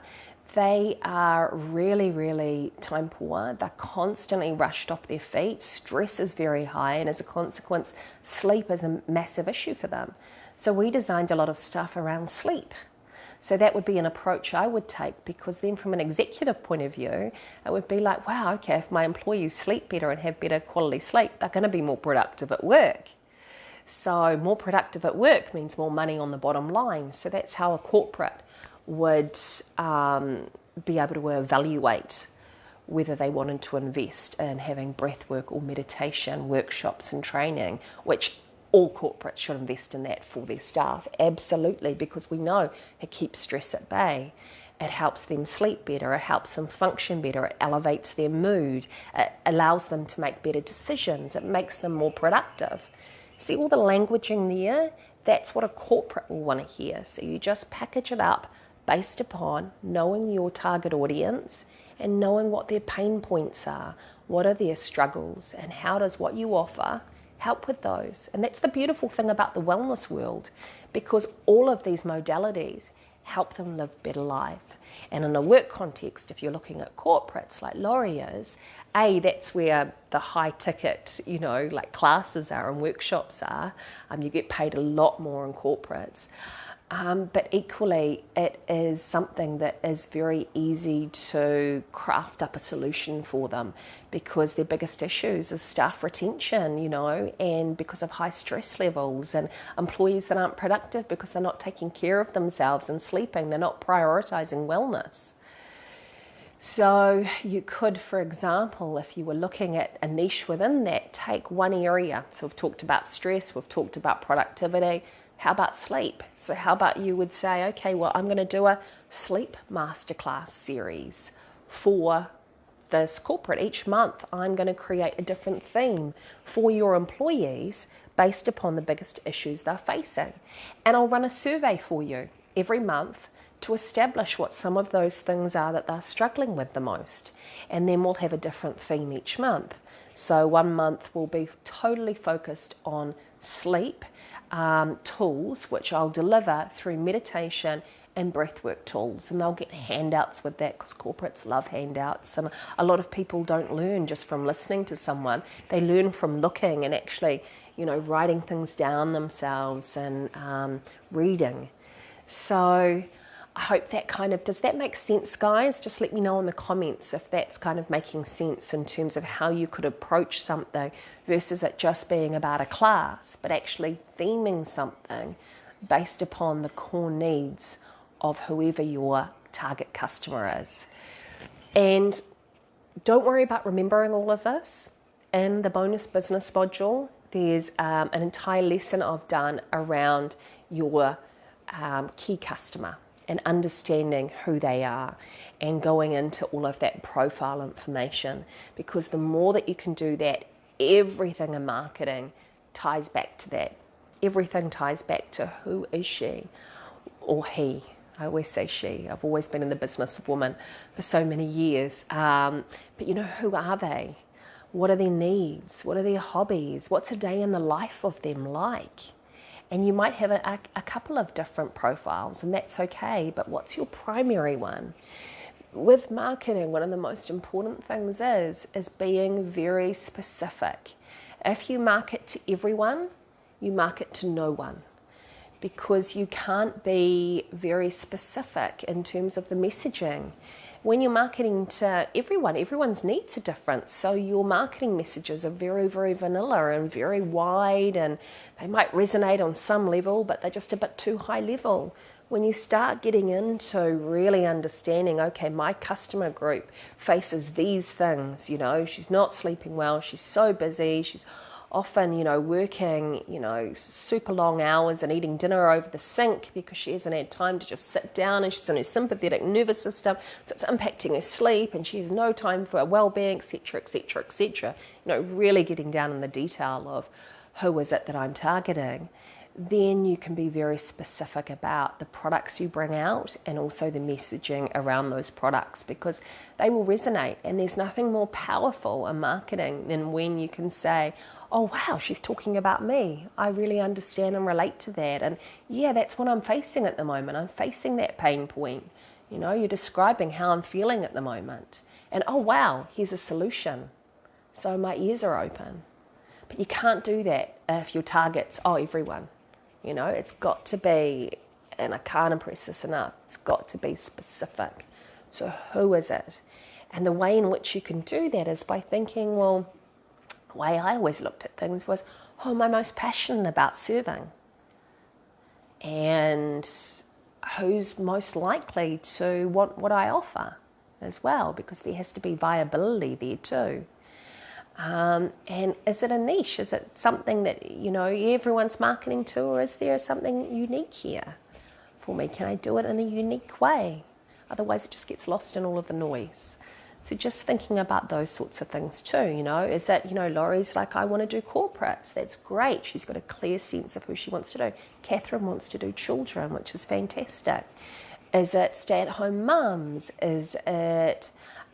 They are really, really time poor. They're constantly rushed off their feet. Stress is very high, and as a consequence, sleep is a massive issue for them. So we designed a lot of stuff around sleep. So that would be an approach I would take, because then from an executive point of view, it would be like, wow, okay, if my employees sleep better and have better quality sleep, they're going to be more productive at work. So more productive at work means more money on the bottom line. So that's how a corporate would be able to evaluate whether they wanted to invest in having breath work or meditation workshops and training, which all corporates should invest in that for their staff, absolutely, because we know it keeps stress at bay. It helps them sleep better, it helps them function better, it elevates their mood, it allows them to make better decisions, it makes them more productive. See all the languaging there? That's what a corporate will want to hear. So you just package it up based upon knowing your target audience and knowing what their pain points are, what are their struggles, and how does what you offer help with those. And that's the beautiful thing about the wellness world, because all of these modalities help them live better lives. And in a work context, if you're looking at corporates like Laurier's, that's where the high ticket, like classes are and workshops are. You get paid a lot more in corporates. But equally, it is something that is very easy to craft up a solution for them, because their biggest issues is staff retention, and because of high stress levels and employees that aren't productive because they're not taking care of themselves and sleeping, they're not prioritizing wellness. So you could, for example, if you were looking at a niche within that, take one area. So we've talked about stress, we've talked about productivity. How about sleep? So how about you would say, okay, well, I'm going to do a sleep masterclass series for this corporate. Each month, I'm going to create a different theme for your employees based upon the biggest issues they're facing. And I'll run a survey for you every month to establish what some of those things are that they're struggling with the most. And then we'll have a different theme each month. So one month will be totally focused on sleep tools, which I'll deliver through meditation and breathwork tools, and they'll get handouts with that, because corporates love handouts, and a lot of people don't learn just from listening to someone. They learn from looking and actually, writing things down themselves and reading. So I hope that does that make sense, guys? Just let me know in the comments if that's kind of making sense in terms of how you could approach something versus it just being about a class, but actually theming something based upon the core needs of whoever your target customer is. And don't worry about remembering all of this. In the bonus business module, there's an entire lesson I've done around your key customer and understanding who they are and going into all of that profile information, because the more that you can do that, everything in marketing ties back to that. Everything ties back to who is she or he. I always say she. I've always been in the business of women for so many years. But who are they? What are their needs? What are their hobbies? What's a day in the life of them like? And you might have a couple of different profiles, and that's okay, but what's your primary one? With marketing, one of the most important things is being very specific. If you market to everyone, you market to no one, because you can't be very specific in terms of the messaging. When you're marketing to everyone, everyone's needs are different. So your marketing messages are very, very vanilla and very wide, and they might resonate on some level, but they're just a bit too high level. When you start getting into really understanding, okay, my customer group faces these things, she's not sleeping well, she's so busy, she's often, working, super long hours and eating dinner over the sink because she hasn't had time to just sit down, and she's in her sympathetic nervous system, so it's impacting her sleep, and she has no time for her well-being, etc., etc., etc. Really getting down in the detail of who is it that I'm targeting. Then you can be very specific about the products you bring out and also the messaging around those products, because they will resonate. And there's nothing more powerful in marketing than when you can say, oh wow, she's talking about me. I really understand and relate to that. And yeah, that's what I'm facing at the moment. I'm facing that pain point. You know, you're describing how I'm feeling at the moment. And oh wow, here's a solution. So my ears are open. But you can't do that if your target's, everyone. You know, it's got to be, and I can't impress this enough, it's got to be specific. So who is it? And the way in which you can do that is by thinking, well, the way I always looked at things was, who am I most passionate about serving? And who's most likely to want what I offer as well, because there has to be viability there too. And is it a niche? Is it something that, you know, everyone's marketing to, or is there something unique here for me? Can I do it in a unique way? Otherwise it just gets lost in all of the noise. So just thinking about those sorts of things too, you know, is that, you know, Laurie's like, I want to do corporates. That's great. She's got a clear sense of who she wants to do. Catherine wants to do children, which is fantastic. Is it stay-at-home mums? Is it,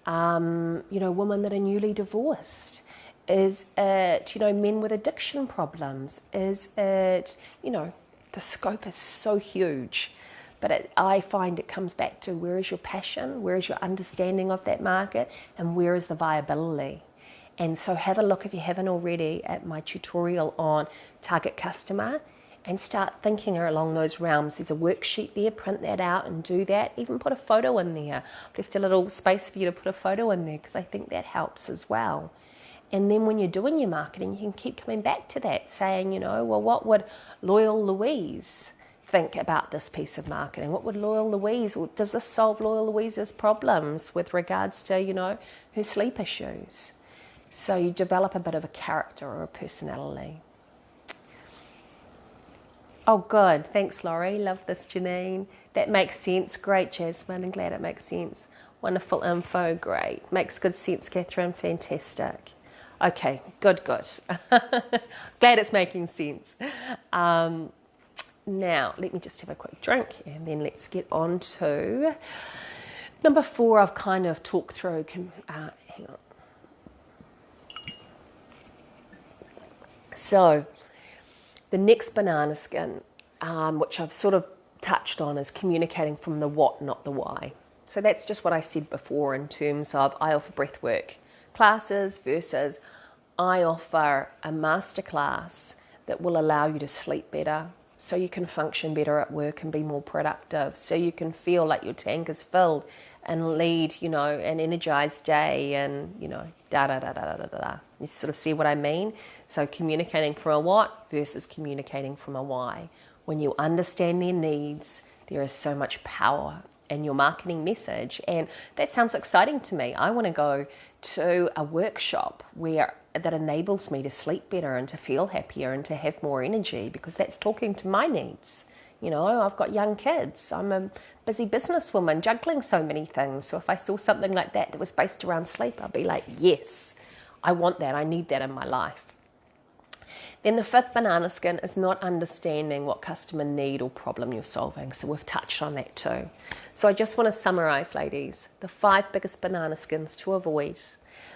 you know, women that are newly divorced? Is it, you know, men with addiction problems? Is it, you know, the scope is so huge. But I find it comes back to, where is your passion? Where is your understanding of that market? And where is the viability? And so have a look, if you haven't already, at my tutorial on target customer and start thinking along those realms. There's a worksheet there, print that out and do that. Even put a photo in there. I've left a little space for you to put a photo in there because I think that helps as well. And then when you're doing your marketing, you can keep coming back to that, saying, you know, well, what would Loyal Louise think about this piece of marketing? What would Loyal Louise, or does this solve Loyal Louise's problems with regards to, you know, her sleep issues? So you develop a bit of a character or a personality. Oh, good. Thanks, Laurie. Love this, Janine. That makes sense. Great, Jasmine. I'm glad it makes sense. Wonderful info. Great. Makes good sense, Catherine. Fantastic. Okay, good. Glad it's making sense. Now, let me just have a quick drink and then let's get on to number 4. I've kind of talked through. Hang on. So, the next banana skin, which I've sort of touched on, is communicating from the what, not the why. So that's just what I said before in terms of I offer breathwork classes versus I offer a masterclass that will allow you to sleep better, so you can function better at work and be more productive, so you can feel like your tank is filled and lead, you know, an energized day and, you know, da-da-da-da-da-da-da. You sort of see what I mean? So communicating from a what versus communicating from a why. When you understand their needs, there is so much power in your marketing message. And that sounds exciting to me. I want to go to a workshop that enables me to sleep better and to feel happier and to have more energy, because that's talking to my needs. You know, I've got young kids. I'm a busy businesswoman juggling so many things. So if I saw something like that was based around sleep, I'd be like, yes, I want that. I need that in my life. Then the 5th banana skin is not understanding what customer need or problem you're solving. So we've touched on that too. So I just want to summarize, ladies. The 5 biggest banana skins to avoid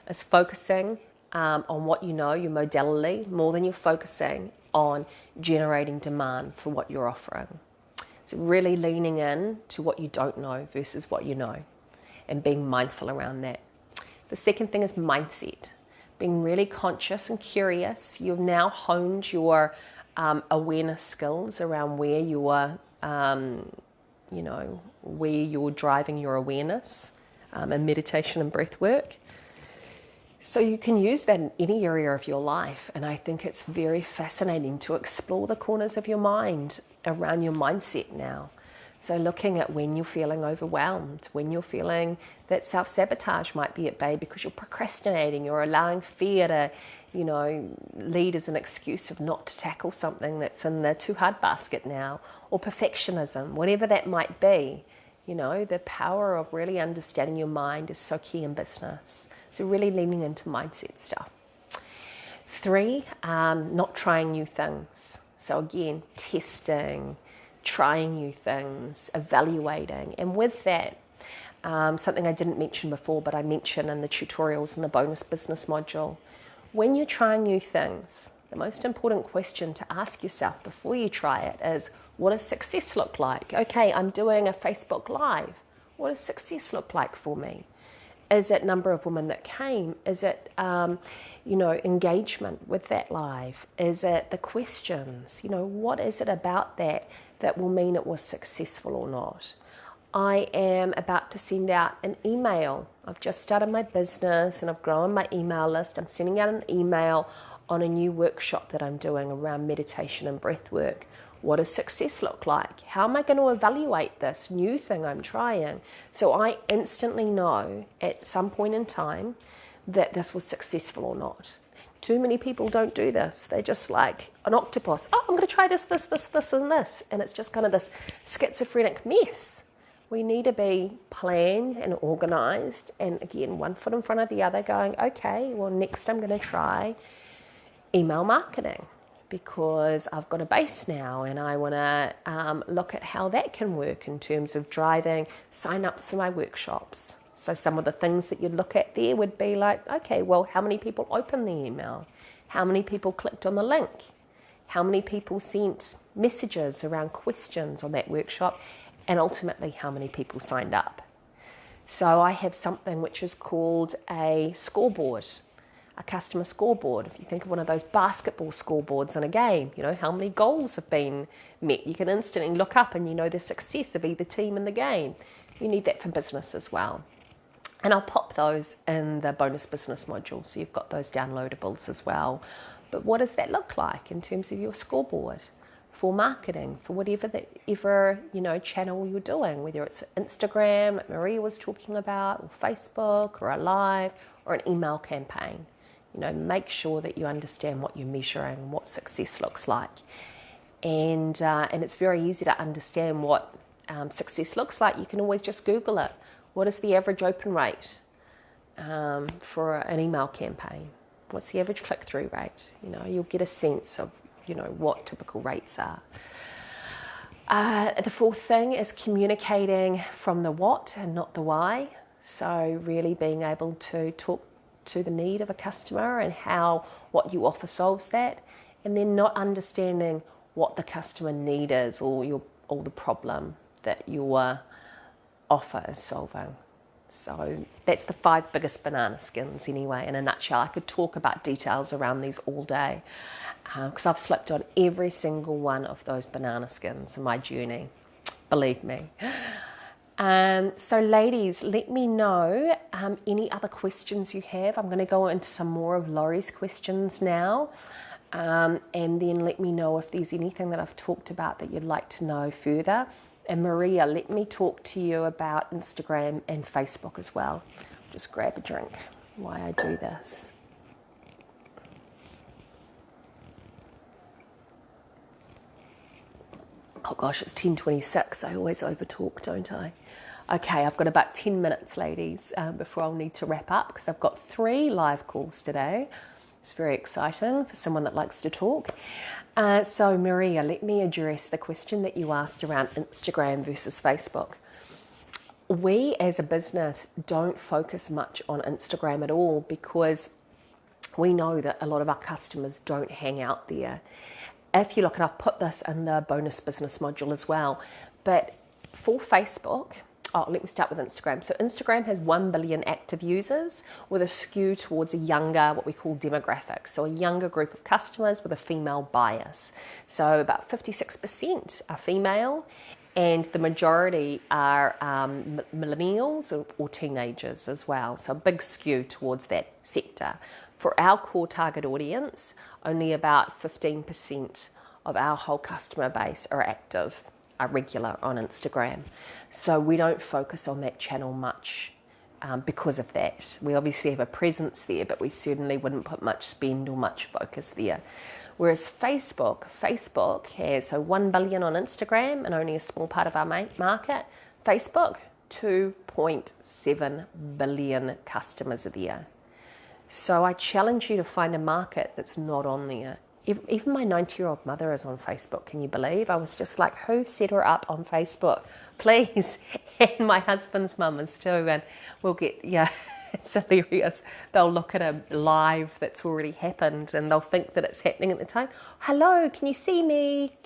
is focusing on what you know, your modality, more than you're focusing on generating demand for what you're offering. So really leaning in to what you don't know versus what you know and being mindful around that. The second thing is mindset. Being really conscious and curious. You've now honed your awareness skills around where you are, you know, where you're driving your awareness and meditation and breath work. So you can use that in any area of your life. And I think it's very fascinating to explore the corners of your mind around your mindset now. So looking at when you're feeling overwhelmed, when you're feeling that self-sabotage might be at bay because you're procrastinating, you're allowing fear to, you know, lead as an excuse of not to tackle something that's in the too hard basket now, or perfectionism, whatever that might be. You know, the power of really understanding your mind is so key in business. So really leaning into mindset stuff. 3, not trying new things. So again, testing, trying new things, evaluating. And with that, something I didn't mention before, but I mentioned in the tutorials in the bonus business module. When you're trying new things, the most important question to ask yourself before you try it is, what does success look like? Okay, I'm doing a Facebook Live. What does success look like for me? Is it number of women that came? Is it, engagement with that live? Is it the questions? What is it about that will mean it was successful or not? I am about to send out an email. I've just started my business and I've grown my email list. I'm sending out an email on a new workshop that I'm doing around meditation and breath work. What does success look like? How am I going to evaluate this new thing I'm trying? So I instantly know at some point in time that this was successful or not. Too many people don't do this. They're just like an octopus. Oh, I'm going to try this, and this. And it's just kind of this schizophrenic mess. We need to be planned and organised. And again, one foot in front of the other going, okay, well, next I'm going to try email marketing, because I've got a base now and I want to look at how that can work in terms of driving sign-ups to my workshops. So some of the things that you'd look at there would be like, okay, well, how many people opened the email? How many people clicked on the link? How many people sent messages around questions on that workshop? And ultimately, how many people signed up? So I have something which is called a scoreboard, a customer scoreboard. If you think of one of those basketball scoreboards in a game, how many goals have been met. You can instantly look up and the success of either team in the game. You need that for business as well. And I'll pop those in the bonus business module, so you've got those downloadables as well. But what does that look like in terms of your scoreboard for marketing, for whatever channel you're doing, whether it's Instagram, like Maria was talking about, or Facebook, or a live, or an email campaign? Make sure that you understand what you're measuring, what success looks like. And it's very easy to understand what success looks like. You can always just Google it. What is the average open rate for an email campaign? What's the average click-through rate? You'll get a sense of, what typical rates are. The fourth thing is communicating from the what and not the why. So really being able to talk to the need of a customer and how what you offer solves that, and then not understanding what the customer need is or the problem that your offer is solving. So that's the 5 biggest banana skins anyway, in a nutshell. I could talk about details around these all day because I've slipped on every single one of those banana skins in my journey, believe me. So ladies, let me know any other questions you have. I'm going to go into some more of Laurie's questions now, and then let me know if there's anything that I've talked about that you'd like to know further. And Maria, let me talk to you about Instagram and Facebook as well. Just grab a drink while I do this. Oh gosh, it's 10:26. I always overtalk, don't I? Okay, I've got about 10 minutes, ladies, before I'll need to wrap up because I've got 3 live calls today. It's very exciting for someone that likes to talk. So Maria, let me address the question that you asked around Instagram versus Facebook. We as a business don't focus much on Instagram at all because we know that a lot of our customers don't hang out there. If you look, and I've put this in the bonus business module as well, but for Facebook, let me start with Instagram. So Instagram has 1 billion active users with a skew towards a younger, what we call demographic. So a younger group of customers with a female bias. So about 56% are female and the majority are millennials or teenagers as well. So a big skew towards that sector. For our core target audience, only about 15% of our whole customer base are active, are regular on Instagram. So we don't focus on that channel much because of that. We obviously have a presence there, but we certainly wouldn't put much spend or much focus there. Whereas Facebook has 1 billion on Instagram and only a small part of our market. Facebook, 2.7 billion customers are there. So I challenge you to find a market that's not on there. Even my 90-year-old mother is on Facebook, can you believe? I was just like, who set her up on Facebook? Please. And my husband's mum is too, and we'll get It's hilarious. They'll look at a live that's already happened and they'll think that it's happening at the time. Hello, can you see me?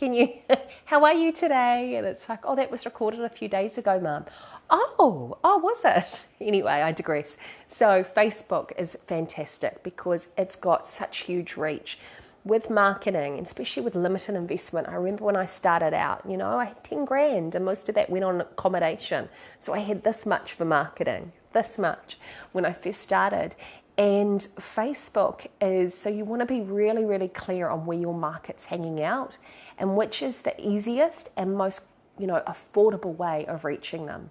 How are you today? And it's like, oh, that was recorded a few days ago, Mum. Oh, was it? Anyway, I digress. So Facebook is fantastic because it's got such huge reach. With marketing, especially with limited investment, I remember when I started out, I had 10 grand and most of that went on accommodation. So I had this much for marketing, this much when I first started. And Facebook is, so you want to be really, really clear on where your market's hanging out and which is the easiest and most, affordable way of reaching them.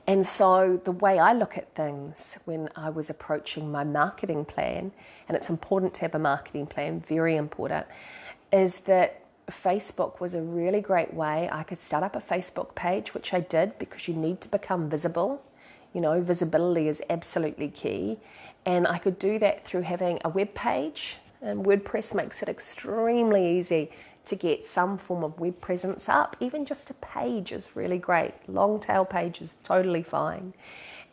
And so the way I look at things when I was approaching my marketing plan, and it's important to have a marketing plan, very important, is that Facebook was a really great way. I could start up a Facebook page, which I did because you need to become visible. Visibility is absolutely key. And I could do that through having a web page, and WordPress makes it extremely easy to get some form of web presence up. Even just a page is really great. Long tail page is totally fine.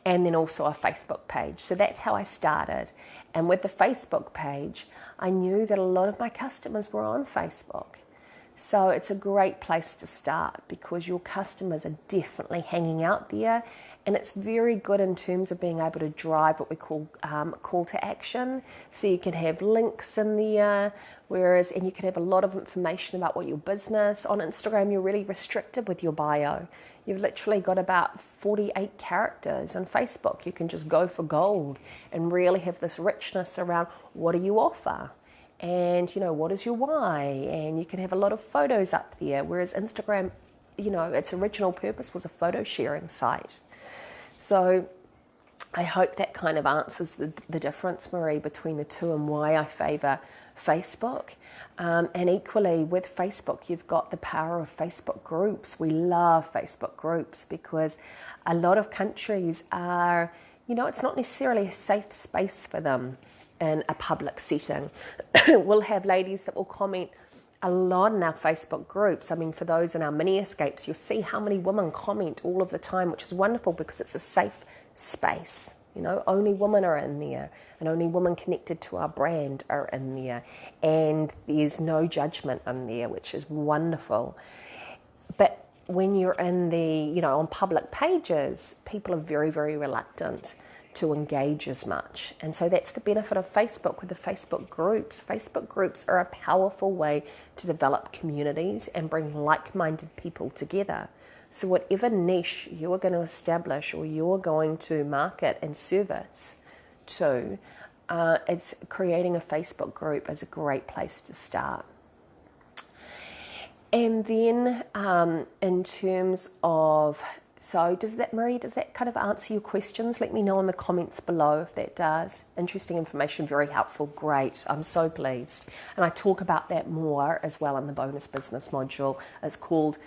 And then also a Facebook page. So that's how I started. And with the Facebook page, I knew that a lot of my customers were on Facebook. So it's a great place to start because your customers are definitely hanging out there. And it's very good in terms of being able to drive what we call call to action. So you can have links in there, and you can have a lot of information about what your business. On Instagram, you're really restricted with your bio. You've literally got about 48 characters. On Facebook, you can just go for gold and really have this richness around what do you offer? And, what is your why? And you can have a lot of photos up there. Whereas Instagram, its original purpose was a photo sharing site. So I hope that kind of answers the difference, Marie, between the two and why I favour Facebook. And equally with Facebook, you've got the power of Facebook groups. We love Facebook groups because a lot of countries are, it's not necessarily a safe space for them in a public setting. We'll have ladies that will comment a lot in our Facebook groups. I mean, for those in our mini escapes, you'll see how many women comment all of the time, which is wonderful because it's a safe space. Only women are in there and only women connected to our brand are in there. And there's no judgment in there, which is wonderful. But when you're in on public pages, people are very, very reluctant to engage as much. And so that's the benefit of Facebook with the Facebook groups. Facebook groups are a powerful way to develop communities and bring like-minded people together. So whatever niche you are going to establish or you're going to market and service to, it's creating a Facebook group is a great place to start. And then in terms of, so does that kind of answer your questions? Let me know in the comments below if that does. Interesting information, very helpful, great. I'm so pleased. And I talk about that more as well in the bonus business module. It's called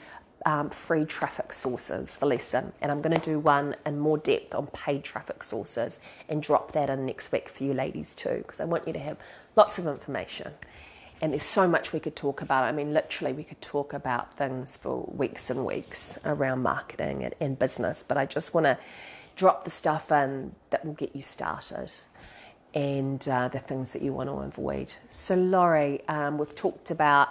free traffic sources, the lesson. And I'm going to do one in more depth on paid traffic sources and drop that in next week for you ladies too, because I want you to have lots of information. And there's so much we could talk about. I mean, literally we could talk about things for weeks and weeks around marketing and business, but I just want to drop the stuff in that will get you started and the things that you want to avoid. So Laurie, we've talked about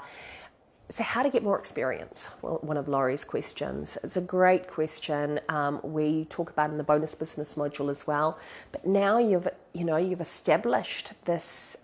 how to get more experience, one of Laurie's questions. It's a great question. We talk about in the bonus business module as well. But now you've established this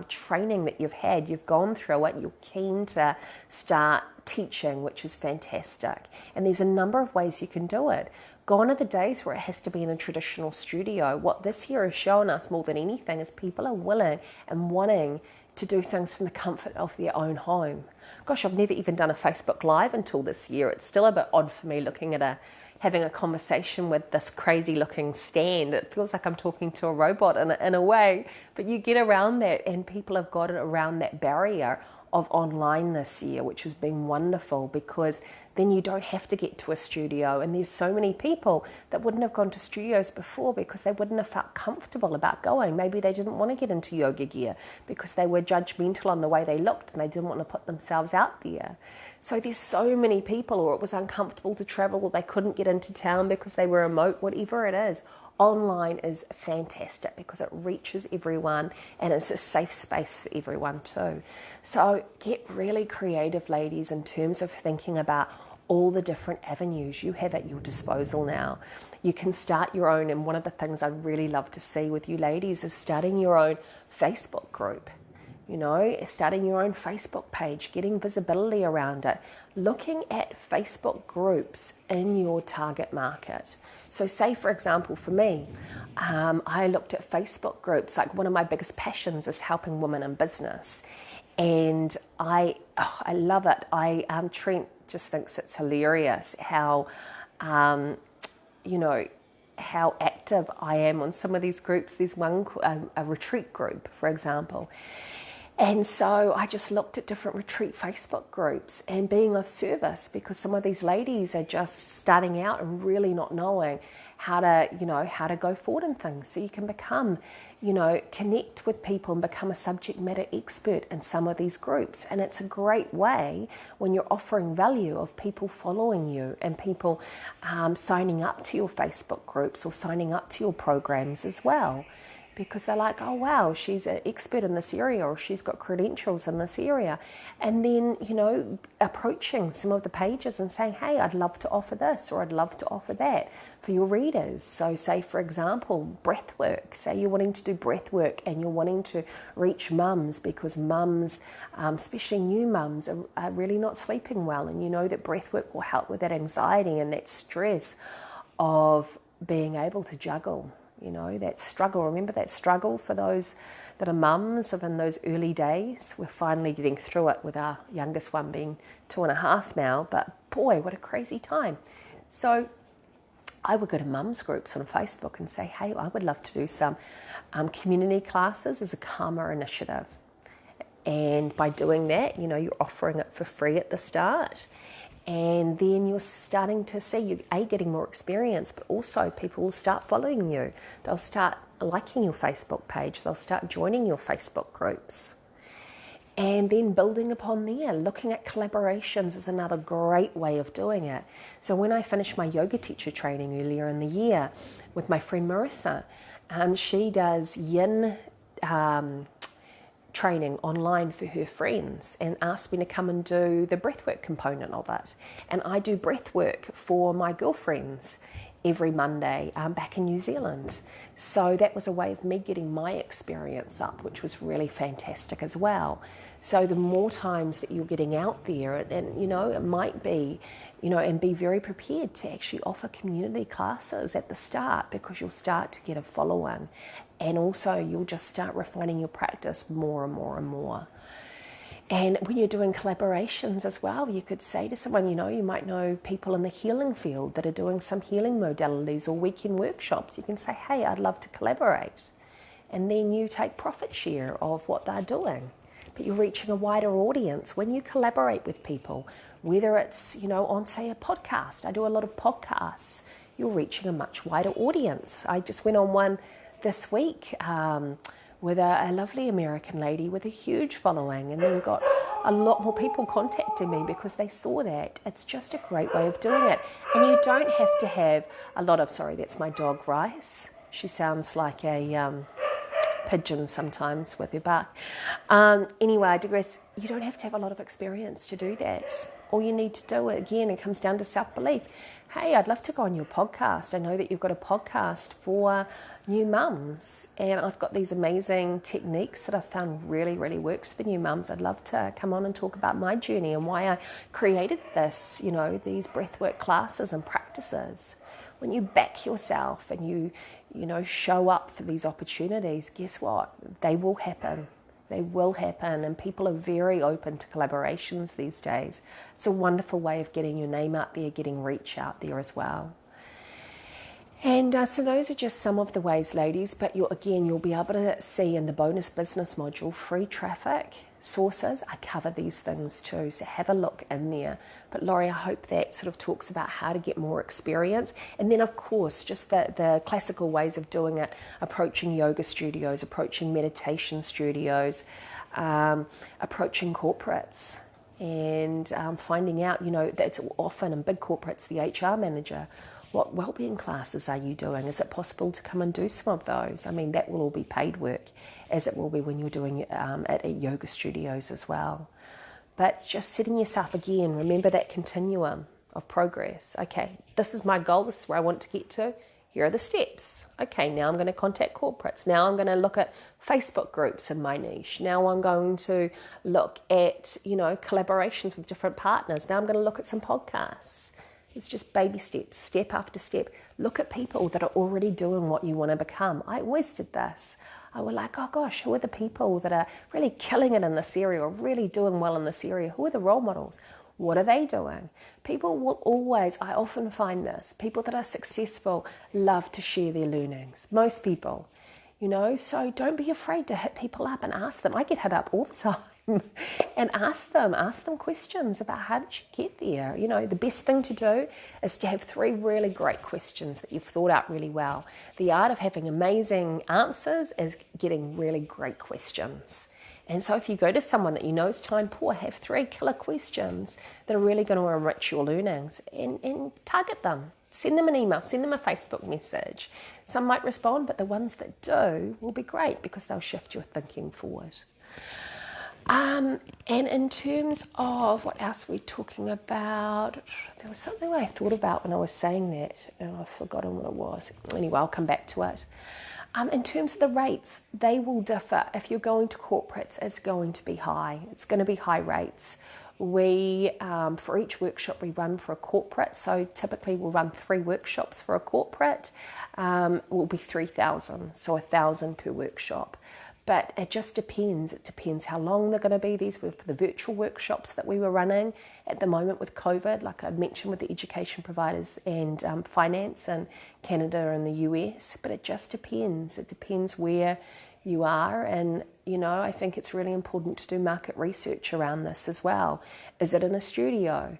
training that you've had. You've gone through it. You're keen to start teaching, which is fantastic. And there's a number of ways you can do it. Gone are the days where it has to be in a traditional studio. What this year has shown us more than anything is people are willing and wanting to do things from the comfort of their own home. Gosh, I've never even done a Facebook Live until this year. It's still a bit odd for me looking at having a conversation with this crazy looking stand. It feels like I'm talking to a robot in a way, but you get around that and people have got it around that barrier of online this year, which has been wonderful because then you don't have to get to a studio. And there's so many people that wouldn't have gone to studios before because they wouldn't have felt comfortable about going. Maybe they didn't want to get into yoga gear because they were judgmental on the way they looked and they didn't want to put themselves out there. So there's so many people, or it was uncomfortable to travel, or they couldn't get into town because they were remote, whatever it is. online is fantastic because it reaches everyone and it's a safe space for everyone too. So get really creative, ladies, in terms of thinking about all the different avenues you have at your disposal now. You can start your own, and one of the things I'd really love to see with you ladies is starting your own Facebook group. You know, starting your own Facebook page, getting visibility around it, looking at Facebook groups in your target market. So say, for example, for me, I looked at Facebook groups. Like, one of my biggest passions is helping women in business. And I love it. Trent just thinks it's hilarious how, how active I am on some of these groups. There's one, a retreat group, for example. And so I just looked at different retreat Facebook groups and being of service, because some of these ladies are just starting out and really not knowing how to go forward in things. So you can become, connect with people and become a subject matter expert in some of these groups. And it's a great way when you're offering value of people following you and people signing up to your Facebook groups or signing up to your programs as well. Because they're like, oh, wow, she's an expert in this area, or she's got credentials in this area. And then, approaching some of the pages and saying, hey, I'd love to offer this, or I'd love to offer that for your readers. So say, for example, breath work. Say you're wanting to do breath work and you're wanting to reach mums, because mums, especially new mums, are really not sleeping well. And you know that breath work will help with that anxiety and that stress of being able to juggle. That struggle. Remember that struggle for those that are mums of in those early days? We're finally getting through it with our youngest one being 2.5 now, but boy, what a crazy time. So I would go to mums groups on Facebook and say, hey, I would love to do some community classes as a karma initiative. And by doing that, you're offering it for free at the start. And then you're starting to see you're getting more experience, but also people will start following you. They'll start liking your Facebook page. They'll start joining your Facebook groups. And then building upon there, looking at collaborations is another great way of doing it. So when I finished my yoga teacher training earlier in the year with my friend Marissa, she does yin training online for her friends and asked me to come and do the breathwork component of it. And I do breathwork for my girlfriends every Monday back in New Zealand. So that was a way of me getting my experience up, which was really fantastic as well. So the more times that you're getting out there, and it might be, and be very prepared to actually offer community classes at the start, because you'll start to get a following. And also you'll just start refining your practice more and more and more. And when you're doing collaborations as well, you could say to someone, you might know people in the healing field that are doing some healing modalities or weekend workshops. You can say, hey, I'd love to collaborate. And then you take profit share of what they're doing. But you're reaching a wider audience when you collaborate with people, whether it's, on, say, a podcast. I do a lot of podcasts. You're reaching a much wider audience. I just went on one this week with a lovely American lady with a huge following, and then got a lot more people contacting me because they saw that. It's just a great way of doing it. And you don't have to have a lot of, sorry, that's my dog Rice. She sounds like a pigeon sometimes with her bark. Anyway, I digress. You don't have to have a lot of experience to do that. All you need to do, again, it comes down to self-belief. Hey, I'd love to go on your podcast. I know that you've got a podcast for new mums, and I've got these amazing techniques that I've found really, really works for new mums. I'd love to come on and talk about my journey and why I created this, these breathwork classes and practices. When you back yourself and you show up for these opportunities, guess what? They will happen. They will happen, and people are very open to collaborations these days. It's a wonderful way of getting your name out there, getting reach out there as well. And so those are just some of the ways, ladies, but you'll be able to see in the bonus business module, free traffic sources, I cover these things too, so have a look in there. But Laurie, I hope that sort of talks about how to get more experience. And then, of course, just the classical ways of doing it, approaching yoga studios, approaching meditation studios, approaching corporates, and finding out, that's often in big corporates, the HR manager What wellbeing classes are you doing? Is it possible to come and do some of those? I mean, that will all be paid work, as it will be when you're doing it at yoga studios as well. But just setting yourself again, remember that continuum of progress. Okay, this is my goal, this is where I want to get to. Here are the steps. Okay, now I'm going to contact corporates. Now I'm going to look at Facebook groups in my niche. Now I'm going to look at, collaborations with different partners. Now I'm going to look at some podcasts. It's just baby steps, step after step. Look at people that are already doing what you want to become. I always did this. I was like, oh gosh, who are the people that are really killing it in this area or really doing well in this area? Who are the role models? What are they doing? People will always, I often find this, people that are successful love to share their learnings. Most people, so don't be afraid to hit people up and ask them. I get hit up all the time and ask them questions about how did you get there? The best thing to do is to have 3 really great questions that you've thought out really well. The art of having amazing answers is getting really great questions. And so if you go to someone that you know is time poor, have 3 killer questions that are really going to enrich your learnings and target them. Send them an email, send them a Facebook message. Some might respond, but the ones that do will be great because they'll shift your thinking forward. And in terms of what else we're talking about, there was something I thought about when I was saying that, and I've forgotten what it was. Anyway, I'll come back to it. In terms of the rates, they will differ. If you're going to corporates, it's going to be high. It's going to be high rates. We, for each workshop we run for a corporate, so typically we'll run 3 workshops for a corporate, will be 3,000, so 1,000 per workshop. But it just depends. It depends how long they're going to be. These were for the virtual workshops that we were running at the moment with COVID, like I mentioned with the education providers and finance in Canada and the US. But it just depends. It depends where you are. And, I think it's really important to do market research around this as well. Is it in a studio?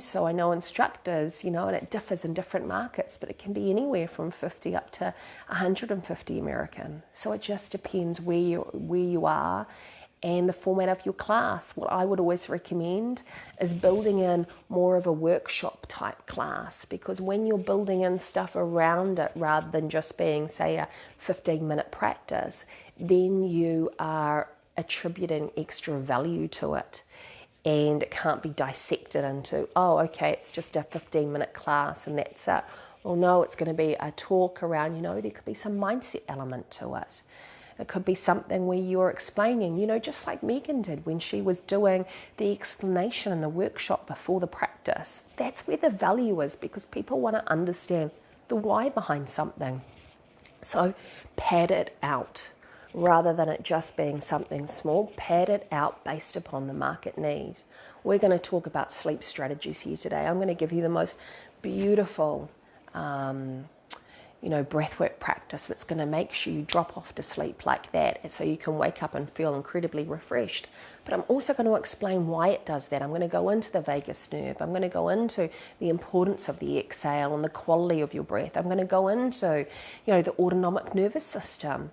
So I know instructors, and it differs in different markets, but it can be anywhere from 50 up to 150 American. So it just depends where you are and the format of your class. What I would always recommend is building in more of a workshop type class, because when you're building in stuff around it rather than just being, say, a 15-minute practice, then you are attributing extra value to it. And it can't be dissected into, oh, okay, it's just a 15-minute class and that's it. Well, no, it's going to be a talk around, there could be some mindset element to it. It could be something where you're explaining, just like Megan did when she was doing the explanation in the workshop before the practice. That's where the value is, because people want to understand the why behind something. So pad it out. Rather than it just being something small, pad it out based upon the market need. We're going to talk about sleep strategies here today. I'm going to give you the most beautiful, breathwork practice that's going to make sure you drop off to sleep like that, and so you can wake up and feel incredibly refreshed. But I'm also going to explain why it does that. I'm going to go into the vagus nerve. I'm going to go into the importance of the exhale and the quality of your breath. I'm going to go into, the autonomic nervous system,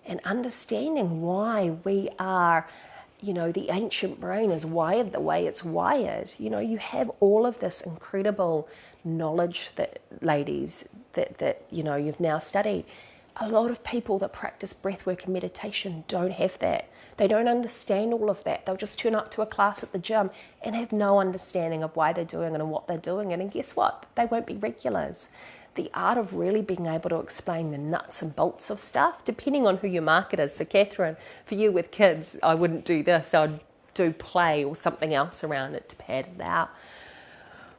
and understanding why we are, the ancient brain is wired the way it's wired. You have all of this incredible knowledge that, ladies, that you've now studied. A lot of people that practice breathwork and meditation don't have that. They don't understand all of that. They'll just turn up to a class at the gym and have no understanding of why they're doing it and what they're doing it. And guess what? They won't be regulars. The art of really being able to explain the nuts and bolts of stuff, depending on who your market is. So Catherine, for you with kids, I wouldn't do this. I'd do play or something else around it to pad it out.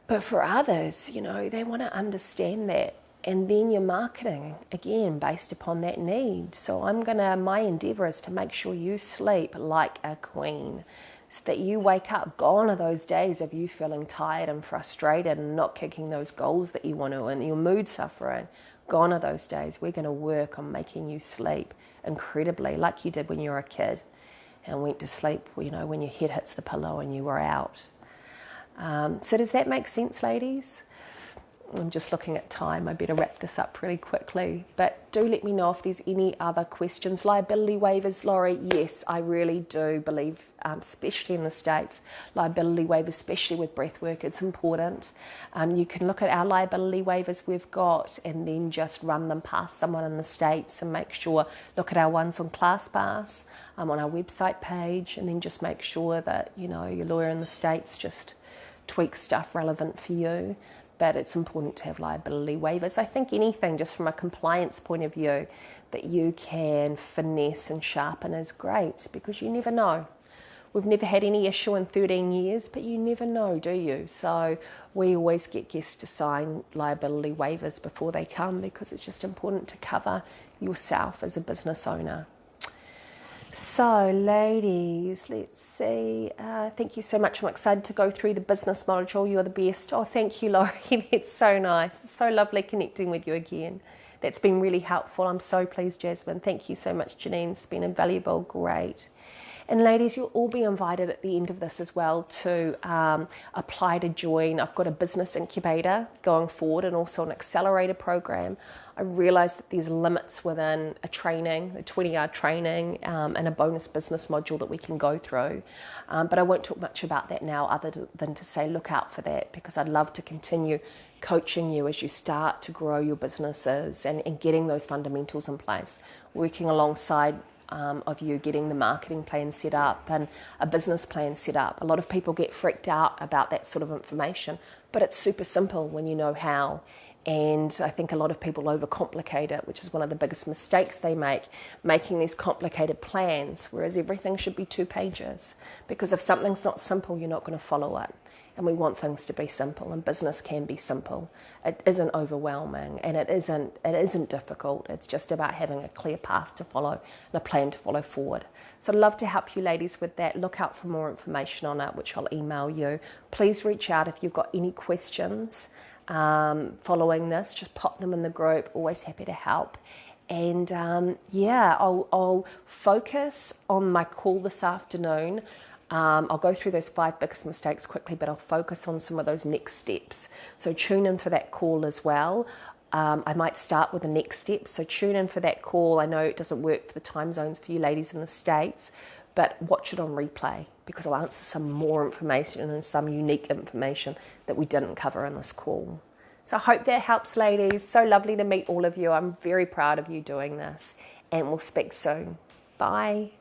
But for others, they want to understand that. And then your marketing, again, based upon that need. So my endeavour is to make sure you sleep like a queen, so that you wake up. Gone are those days of you feeling tired and frustrated and not kicking those goals that you want to, and your mood suffering. Gone are those days. We're going to work on making you sleep incredibly like you did when you were a kid and went to sleep, when your head hits the pillow and you were out. So does that make sense, ladies? I'm just looking at time. I better wrap this up really quickly. But do let me know if there's any other questions. Liability waivers, Laurie, yes, I really do believe, especially in the States, liability waivers, especially with breathwork, it's important. You can look at our liability waivers we've got and then just run them past someone in the States and make sure, look at our ones on ClassPass, on our website page, and then just make sure that, you know, your lawyer in the States just tweaks stuff relevant for you. But it's important to have liability waivers. I think anything, just from a compliance point of view, that you can finesse and sharpen is great, because you never know. We've never had any issue in 13 years, but you never know, do you? So we always get guests to sign liability waivers before they come, because it's just important to cover yourself as a business owner. So, ladies, let's see. Thank you so much. I'm excited to go through the business module. You're the best. Oh, thank you, Laurie. It's so nice. It's so lovely connecting with you again. That's been really helpful. I'm so pleased, Jasmine. Thank you so much, Janine. It's been invaluable. Great. And ladies, you'll all be invited at the end of this as well to apply to join. I've got a business incubator going forward and also an accelerator program. I realise that there's limits within a training, a 20-hour training, and a bonus business module that we can go through. But I won't talk much about that now, other than to say look out for that, because I'd love to continue coaching you as you start to grow your businesses and getting those fundamentals in place, working alongside of you getting the marketing plan set up and a business plan set up. A lot of people get freaked out about that sort of information, but it's super simple when you know how. And I think a lot of people overcomplicate it, which is one of the biggest mistakes they make, making these complicated plans, whereas everything should be 2 pages. Because if something's not simple, you're not going to follow it. And we want things to be simple, and business can be simple. It isn't overwhelming, and it isn't difficult. It's just about having a clear path to follow and a plan to follow forward. So I'd love to help you ladies with that. Look out for more information on it, which I'll email you. Please reach out if you've got any questions following this. Just pop them in the group. Always happy to help. And I'll focus on my call this afternoon. I'll go through those 5 biggest mistakes quickly, but I'll focus on some of those next steps. So tune in for that call as well. I might start with the next steps. So tune in for that call. I know it doesn't work for the time zones for you ladies in the States, but watch it on replay, because I'll answer some more information and some unique information that we didn't cover in this call. So I hope that helps, ladies. So lovely to meet all of you. I'm very proud of you doing this, and we'll speak soon. Bye.